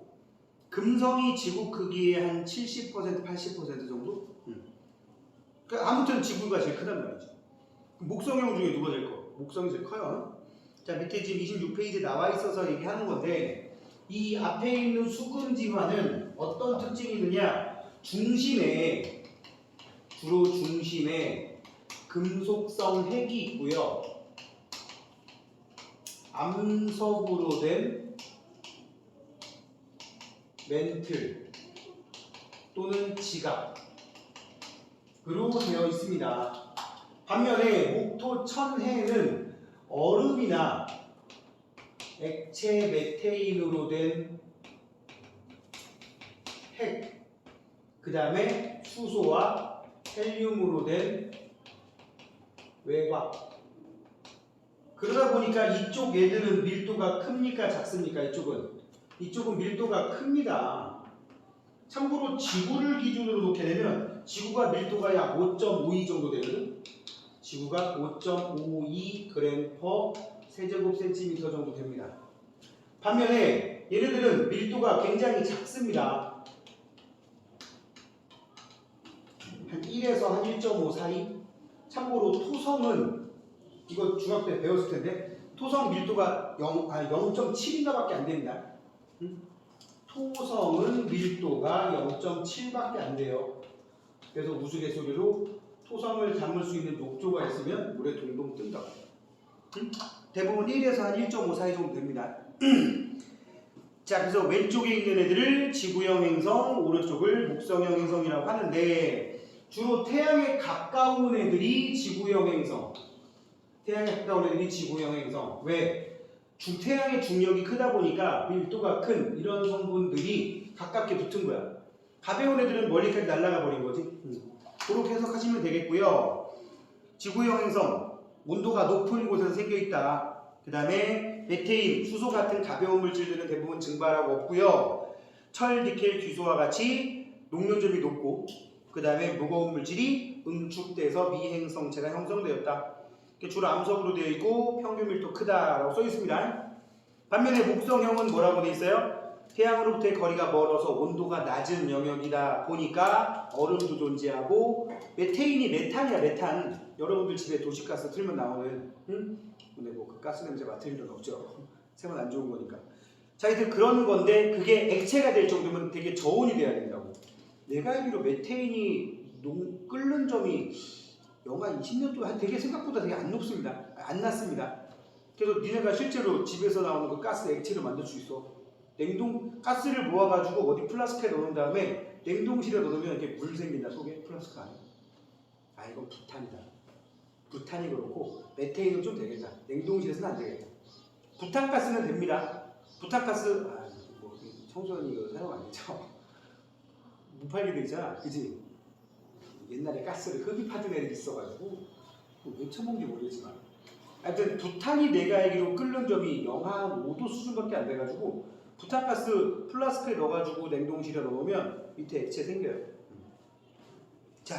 금성이 지구 크기의 한 70%, 80% 정도? 그러니까 아무튼 지구가 제일 크단 말이죠. 목성형 중에 누가 제일 커? 목성이 제일 커요. 자, 밑에 지금 26페이지에 나와 있어서 얘기하는 건데, 이 앞에 있는 수금지화는 어떤 특징이 있느냐? 주로 중심에 금속성 핵이 있고요. 암석으로 된 멘틀 또는 지갑으로 되어 있습니다. 반면에 목토 천해는 얼음이나 액체 메테인으로 된 핵, 그 다음에 수소와 헬륨으로 된 외곽. 그러다 보니까 이쪽 얘들은 밀도가 큽니까 작습니까? 이쪽은 밀도가 큽니다. 참고로 지구를 기준으로 놓게 되면 지구가 밀도가 약 5.52 정도 되거든. 지구가 5.52g per 세제곱센티미터 정도 됩니다. 반면에 얘네들은 밀도가 굉장히 작습니다. 한 1에서 한 1.5 사이. 참고로 토성은 이거 중학교 때 배웠을 텐데 토성 밀도가 0.7인가밖에 안 됩니다. 토성은 밀도가 0.7밖에 안 돼요. 그래서 우스갯소리로 토성을 담을 수 있는 녹조가 있으면 물에 동동 뜬다. 대부분 1에서 한 1.5 사이 정도 됩니다. 자, 그래서 왼쪽에 있는 애들을 지구형 행성, 오른쪽을 목성형 행성이라고 하는데 주로 태양에 가까운 애들이 지구형 행성. 태양에 가까운 애들이 지구형 행성. 왜? 태양의 중력이 크다 보니까 밀도가 큰 이런 성분들이 가깝게 붙은 거야. 가벼운 애들은 멀리까지 날아가 버린 거지. 그렇게 해석하시면 되겠고요. 지구형 행성, 온도가 높은 곳에서 생겨 있다. 그 다음에 메테인, 수소 같은 가벼운 물질들은 대부분 증발하고 없고요. 철, 니켈, 규소와 같이 녹론점이 높고 그 다음에 무거운 물질이 응축돼서 미행성체가 형성되었다. 주로 암석으로 되어 있고 평균 밀도 크다라고 써 있습니다. 반면에 목성형은 뭐라고 되어 있어요? 태양으로부터의 거리가 멀어서 온도가 낮은 영역이다 보니까 얼음도 존재하고 메테인이 메탄이야. 메탄. 여러분들 집에 도시가스 틀면 나오는 근데 뭐 그 가스 냄새 맡을 일은 없죠. 생은 안 좋은 거니까. 자, 하여튼 그런 건데 그게 액체가 될 정도면 되게 저온이 돼야 된다고. 내가 알기로 메테인이 끓는 점이 영하 20년 동안 되게 생각보다 되게 안 높습니다. 안 낮습니다. 그래서 니네가 실제로 집에서 나오는 그 가스 액체를 만들 수 있어. 가스를 모아가지고 어디 플라스크에 넣은 다음에 냉동실에 넣으면 이렇게 물 생긴다. 속에 플라스크 안에. 아, 이건 부탄이다. 부탄이 그렇고 메테인은 좀 되겠다. 냉동실에서는 안 되겠다. 부탄가스는 됩니다. 부탄가스 뭐 청소년이 이거 사용 안 되죠. 못 팔게 되잖아. 그지? 옛날에 가스를 흡입하던 애들이 있어가지고 왜 처먹는지 모르겠지만 하여튼 부탄이 내가 알기로 끓는 점이 영하 5도 수준밖에 안 돼가지고 부탄가스 플라스크에 넣어가지고 냉동실에 넣으면 밑에 액체 생겨요. 자,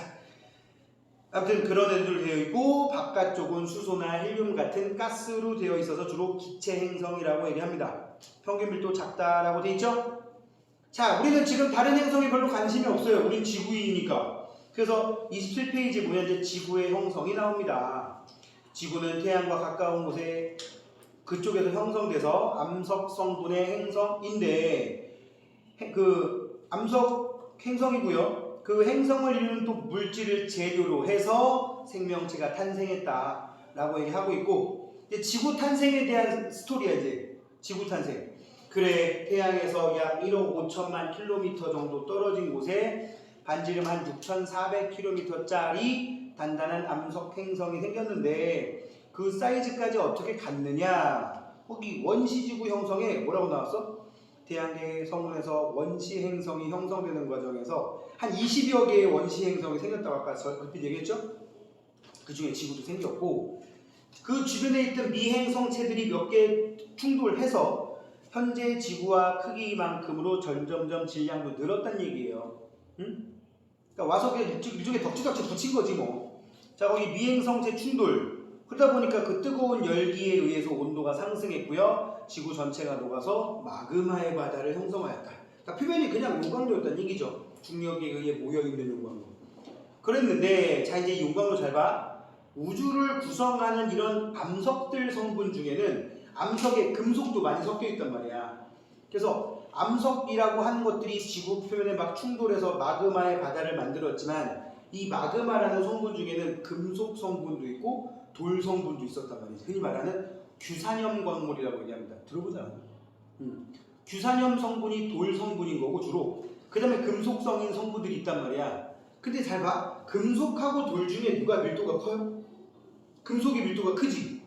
아무튼 그런 애들 되어 있고 바깥쪽은 수소나 헬륨 같은 가스로 되어 있어서 주로 기체 행성이라고 얘기합니다. 평균 밀도 작다라고 되어 있죠? 자, 우리는 지금 다른 행성에 별로 관심이 없어요. 우린 지구인이니까. 그래서 27페이지 보면 이제 지구의 형성이 나옵니다. 지구는 태양과 가까운 곳에 그쪽에서 형성돼서 암석 성분의 행성인데 그 암석 행성이고요. 그 행성을 이루는 또 물질을 재료로 해서 생명체가 탄생했다라고 얘기하고 있고 이제 지구 탄생에 대한 스토리야. 이제 지구 탄생. 그래, 태양에서 약 1억 5천만 킬로미터 정도 떨어진 곳에 반지름 한 6,400km짜리 단단한 암석 행성이 생겼는데 그 사이즈까지 어떻게 갔느냐? 거기 원시지구 형성에 뭐라고 나왔어? 태양계 성운에서 원시 행성이 형성되는 과정에서 한 20여 개의 원시 행성이 생겼다고 아까 얼핏 얘기했죠? 그 중에 지구도 생겼고 그 주변에 있던 미행성체들이 몇 개 충돌해서 현재 지구와 크기만큼으로 점점점 질량도 늘었다는 얘기예요. 응? 그러니까 와서 그냥 일종의 덕지덕지 붙인 거지 뭐. 자, 거기 미행성체 충돌. 그러다 보니까 그 뜨거운 열기에 의해서 온도가 상승했고요. 지구 전체가 녹아서 마그마의 바다를 형성하였다. 그러니까 표면이 그냥 용광로였다는 얘기죠. 중력에 의해 모여있는 용광로. 그랬는데 자, 이제 이 용광로 잘 봐. 우주를 구성하는 이런 암석들 성분 중에는 암석에 금속도 많이 섞여 있단 말이야. 그래서 암석이라고 하는 것들이 지구 표면에 막 충돌해서 마그마의 바다를 만들었지만 이 마그마라는 성분 중에는 금속 성분도 있고 돌 성분도 있었단 말이지. 흔히 말하는 규산염 광물이라고 얘기합니다. 들어보잖아. 규산염 성분이 돌 성분인 거고 주로. 그 다음에 금속성인 성분들이 있단 말이야. 근데 잘 봐. 금속하고 돌 중에 누가 밀도가 커요? 금속의 밀도가 크지.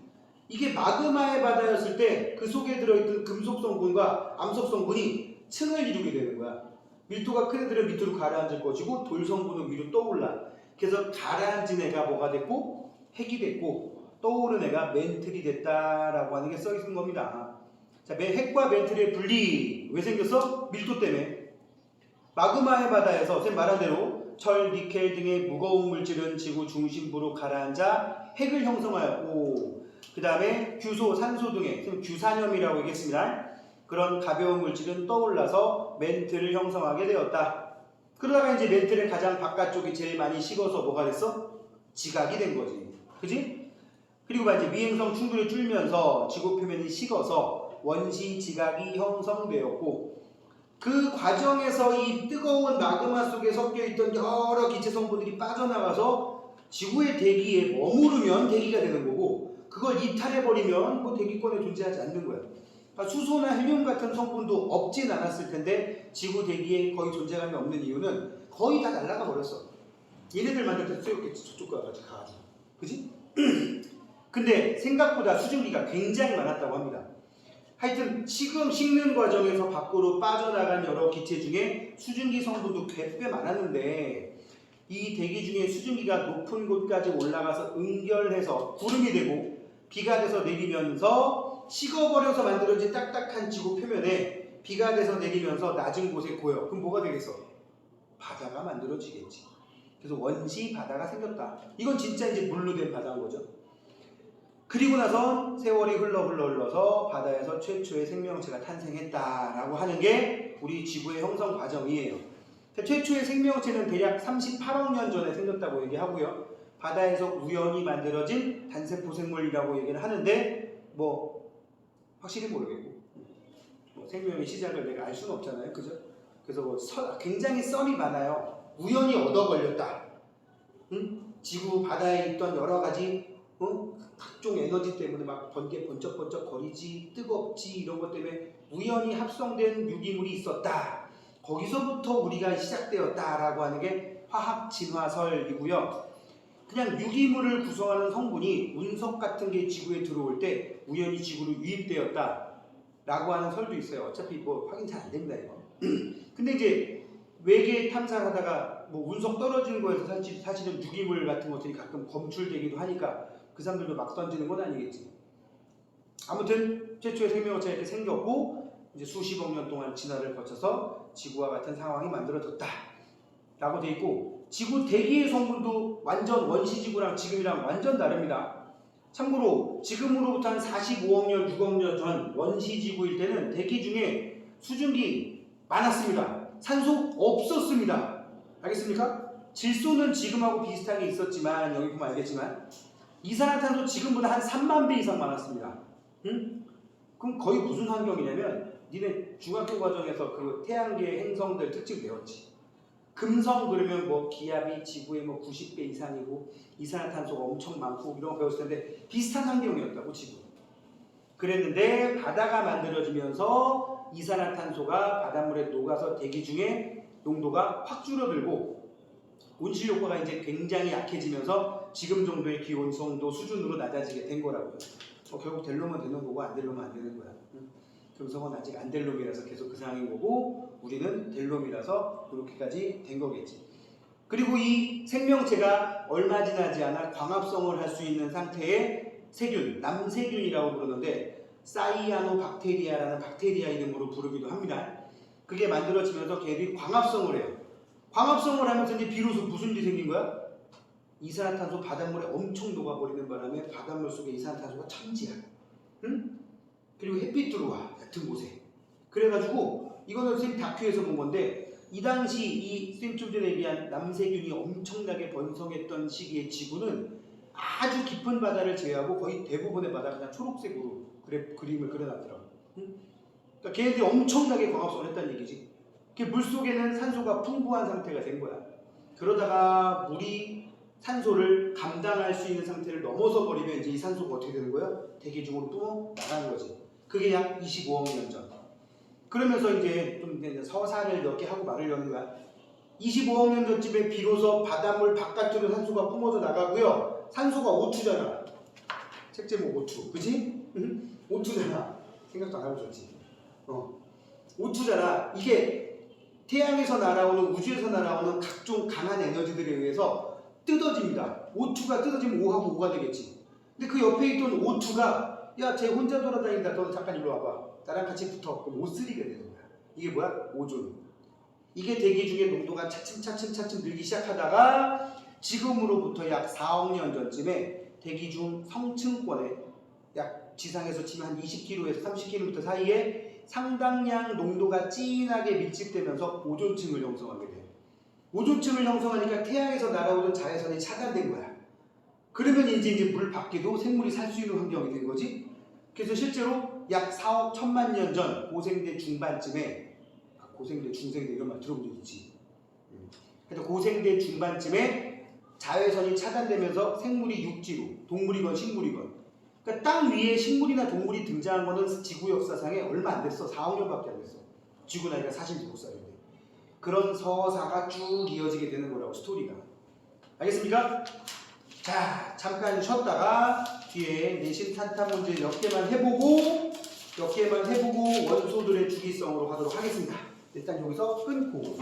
이게 마그마의 바다였을 때 그 속에 들어있던 금속 성분과 암석 성분이 층을 이루게 되는 거야. 밀도가 큰 애들은 밑으로 가라앉을 것이고 돌 성분은 위로 떠올라. 그래서 가라앉은 애가 뭐가 됐고 핵이 됐고 떠오른 애가 멘틀이 됐다라고 하는 게 써 있는 겁니다. 자, 핵과 멘틀의 분리 왜 생겼어? 밀도 때문에. 마그마의 바다에서 쌤 말한 대로 철, 니켈 등의 무거운 물질은 지구 중심부로 가라앉아 핵을 형성하였고 그 다음에 규소, 산소 등의 규산염이라고 얘기했습니다. 그런 가벼운 물질은 떠올라서 멘트를 형성하게 되었다. 그러다가 이제 멘트의 가장 바깥쪽이 제일 많이 식어서 뭐가 됐어? 지각이 된 거지. 그지? 그리고 이제 미행성 충돌이 줄면서 지구 표면이 식어서 원시 지각이 형성되었고, 그 과정에서 이 뜨거운 마그마 속에 섞여 있던 여러 기체 성분들이 빠져나가서 지구의 대기에 머무르면 대기가 되는 거고, 그걸 이탈해버리면 뭐 대기권에 존재하지 않는 거야. 그러니까 수소나 헬륨 같은 성분도 없진 않았을 텐데 지구 대기에 거의 존재감이 없는 이유는 거의 다 날아가 버렸어. 얘네들 만들 때 쓰였겠지. 저쪽 가가지고. 그지? 근데 생각보다 수증기가 굉장히 많았다고 합니다. 하여튼 지금 식는 과정에서 밖으로 빠져나간 여러 기체 중에 수증기 성분도 꽤 많았는데, 이 대기 중에 수증기가 높은 곳까지 올라가서 응결해서 구름이 되고 비가 돼서 내리면서 식어버려서 만들어진 딱딱한 지구 표면에 비가 돼서 내리면서 낮은 곳에 고여. 그럼 뭐가 되겠어? 바다가 만들어지겠지. 그래서 원시 바다가 생겼다. 이건 진짜 이제 물로 된 바다인 거죠. 그리고 나서 세월이 흘러서 바다에서 최초의 생명체가 탄생했다라고 하는 게 우리 지구의 형성 과정이에요. 최초의 생명체는 대략 38억 년 전에 생겼다고 얘기하고요. 바다에서 우연히 만들어진 단세포 생물이라고 얘기를 하는데 뭐 확실히 모르겠고, 뭐 생명의 시작을 내가 알 수는 없잖아요. 그죠? 그래서 뭐 굉장히 썰이 많아요. 우연히 얻어 걸렸다. 응? 지구 바다에 있던 여러 가지 각종 에너지 때문에 막 번쩍번쩍 거리지, 뜨겁지, 이런 것 때문에 우연히 합성된 유기물이 있었다. 거기서부터 우리가 시작되었다라고 하는 게 화학 진화설이고요. 그냥 유기물을 구성하는 성분이 운석 같은 게 지구에 들어올 때 우연히 지구로 유입되었다라고 하는 설도 있어요. 어차피 뭐 확인 잘 안 됩니다, 이거. 근데 이제 외계 탐사를 하다가 뭐 운석 떨어지는 거에서 사실은 유기물 같은 것들이 가끔 검출되기도 하니까 그 사람들도 막 던지는 건 아니겠지. 아무튼 최초의 생명체가 이렇게 생겼고 이제 수십억 년 동안 진화를 거쳐서 지구와 같은 상황이 만들어졌다 라고 돼 있고, 지구 대기의 성분도 완전 원시지구랑 지금이랑 완전 다릅니다. 참고로 지금으로부터 한 45억 년, 6억 년 전 원시지구일 때는 대기 중에 수증기 많았습니다. 산소 없었습니다. 알겠습니까? 질소는 지금하고 비슷하게 있었지만, 여기 보면 알겠지만 이산화탄소 지금보다 한 3만 배 이상 많았습니다. 응? 그럼 거의 무슨 환경이냐면, 니네 중학교 과정에서 그 태양계 행성들 특징 배웠지. 금성 그러면 뭐 기압이 지구의 뭐 90배 이상이고 이산화탄소가 엄청 많고 이런 거 배웠을 텐데 비슷한 환경이었다고 지구. 그랬는데 바다가 만들어지면서 이산화탄소가 바닷물에 녹아서 대기 중에 농도가 확 줄어들고 온실 효과가 이제 굉장히 약해지면서 지금 정도의 기온성도 수준으로 낮아지게 된 거라고요. 결국 될 놈은 되는 거고 안 될 놈은 안 되는 거야. 금성은 아직 안 될 놈이라서 계속 그 상황인 거고 우리는 될 놈이라서 그렇게까지 된 거겠지. 그리고 이 생명체가 얼마 지나지 않아 광합성을 할 수 있는 상태의 세균, 남세균이라고 부르는데 사이아노박테리아라는 박테리아 이름으로 부르기도 합니다. 그게 만들어지면서 걔들이 광합성을 해요. 광합성을 하면서 이제 비로소 무슨 일이 생긴 거야? 이산화탄소 바닷물에 엄청 녹아버리는 바람에 바닷물 속에 이산화탄소가 천지야. 응? 그리고 햇빛 들어와, 얕은 곳에. 그래가지고 이거는 선생님 다큐에서 본 건데, 이 당시 이 선생님 좀 전에 얘기한 남세균이 엄청나게 번성했던 시기의 지구는 아주 깊은 바다를 제외하고 거의 대부분의 바다가 그냥 초록색으로 그림을 그려놨더라고. 응? 그러니까 걔네들이 엄청나게 광합성을 했다는 얘기지. 물속에는 산소가 풍부한 상태가 된 거야. 그러다가 물이 산소를 감당할 수 있는 상태를 넘어서 버리면 이제 이 산소가 어떻게 되는 거야? 대기 중으로 또 나가는 거지. 그게 약 25억 년 전. 그러면서 이제 좀 서사를 몇 개 하고 말을 여는 거야. 25억 년 전쯤에 비로소 바닷물 바깥으로 산소가 뿜어져 나가고요. 산소가 O2잖아. 책 제목 O2. 그지? O2잖아. 생각도 안 하고 좋지. O2잖아. 이게 태양에서 날아오는, 우주에서 날아오는 각종 강한 에너지들에 의해서 뜯어집니다. O2가 뜯어지면 O하고 O가 되겠지. 근데 그 옆에 있던 O2가 야, 쟤 혼자 돌아다닌다. 너는 잠깐 일로 와봐. 나랑 같이 붙어. 그럼 O3가 되는 거야. 이게 뭐야? 오존. 이게 대기 중에 농도가 차츰 늘기 시작하다가 지금으로부터 약 4억 년 전쯤에 대기 중 성층권에 약 지상에서 치면 한 20km에서 30km 사이에 상당량 농도가 진하게 밀집되면서 오존층을 형성하게 돼요. 오존층을 형성하니까 태양에서 날아오던 자외선이 차단된 거야. 그러면 이제 물 밖에도 생물이 살 수 있는 환경이 된 거지. 그래서 실제로 약 4억 1천만 년 전 고생대 중반쯤에, 고생대 중생대 이런 말 들어본 적 있지. 그래서 고생대 중반쯤에 자외선이 차단되면서 생물이 육지로, 동물이건 식물이건, 그러니까 땅 위에 식물이나 동물이 등장한 거는 지구 역사상에 얼마 안 됐어. 4, 5년밖에 안 됐어. 지구 나이가 47살인데. 그런 서사가 쭉 이어지게 되는 거라고, 스토리가. 알겠습니까? 자, 잠깐 쉬었다가 뒤에 내신 탄탄 문제 몇 개만 해보고 원소들의 주기성으로 하도록 하겠습니다. 일단 여기서 끊고.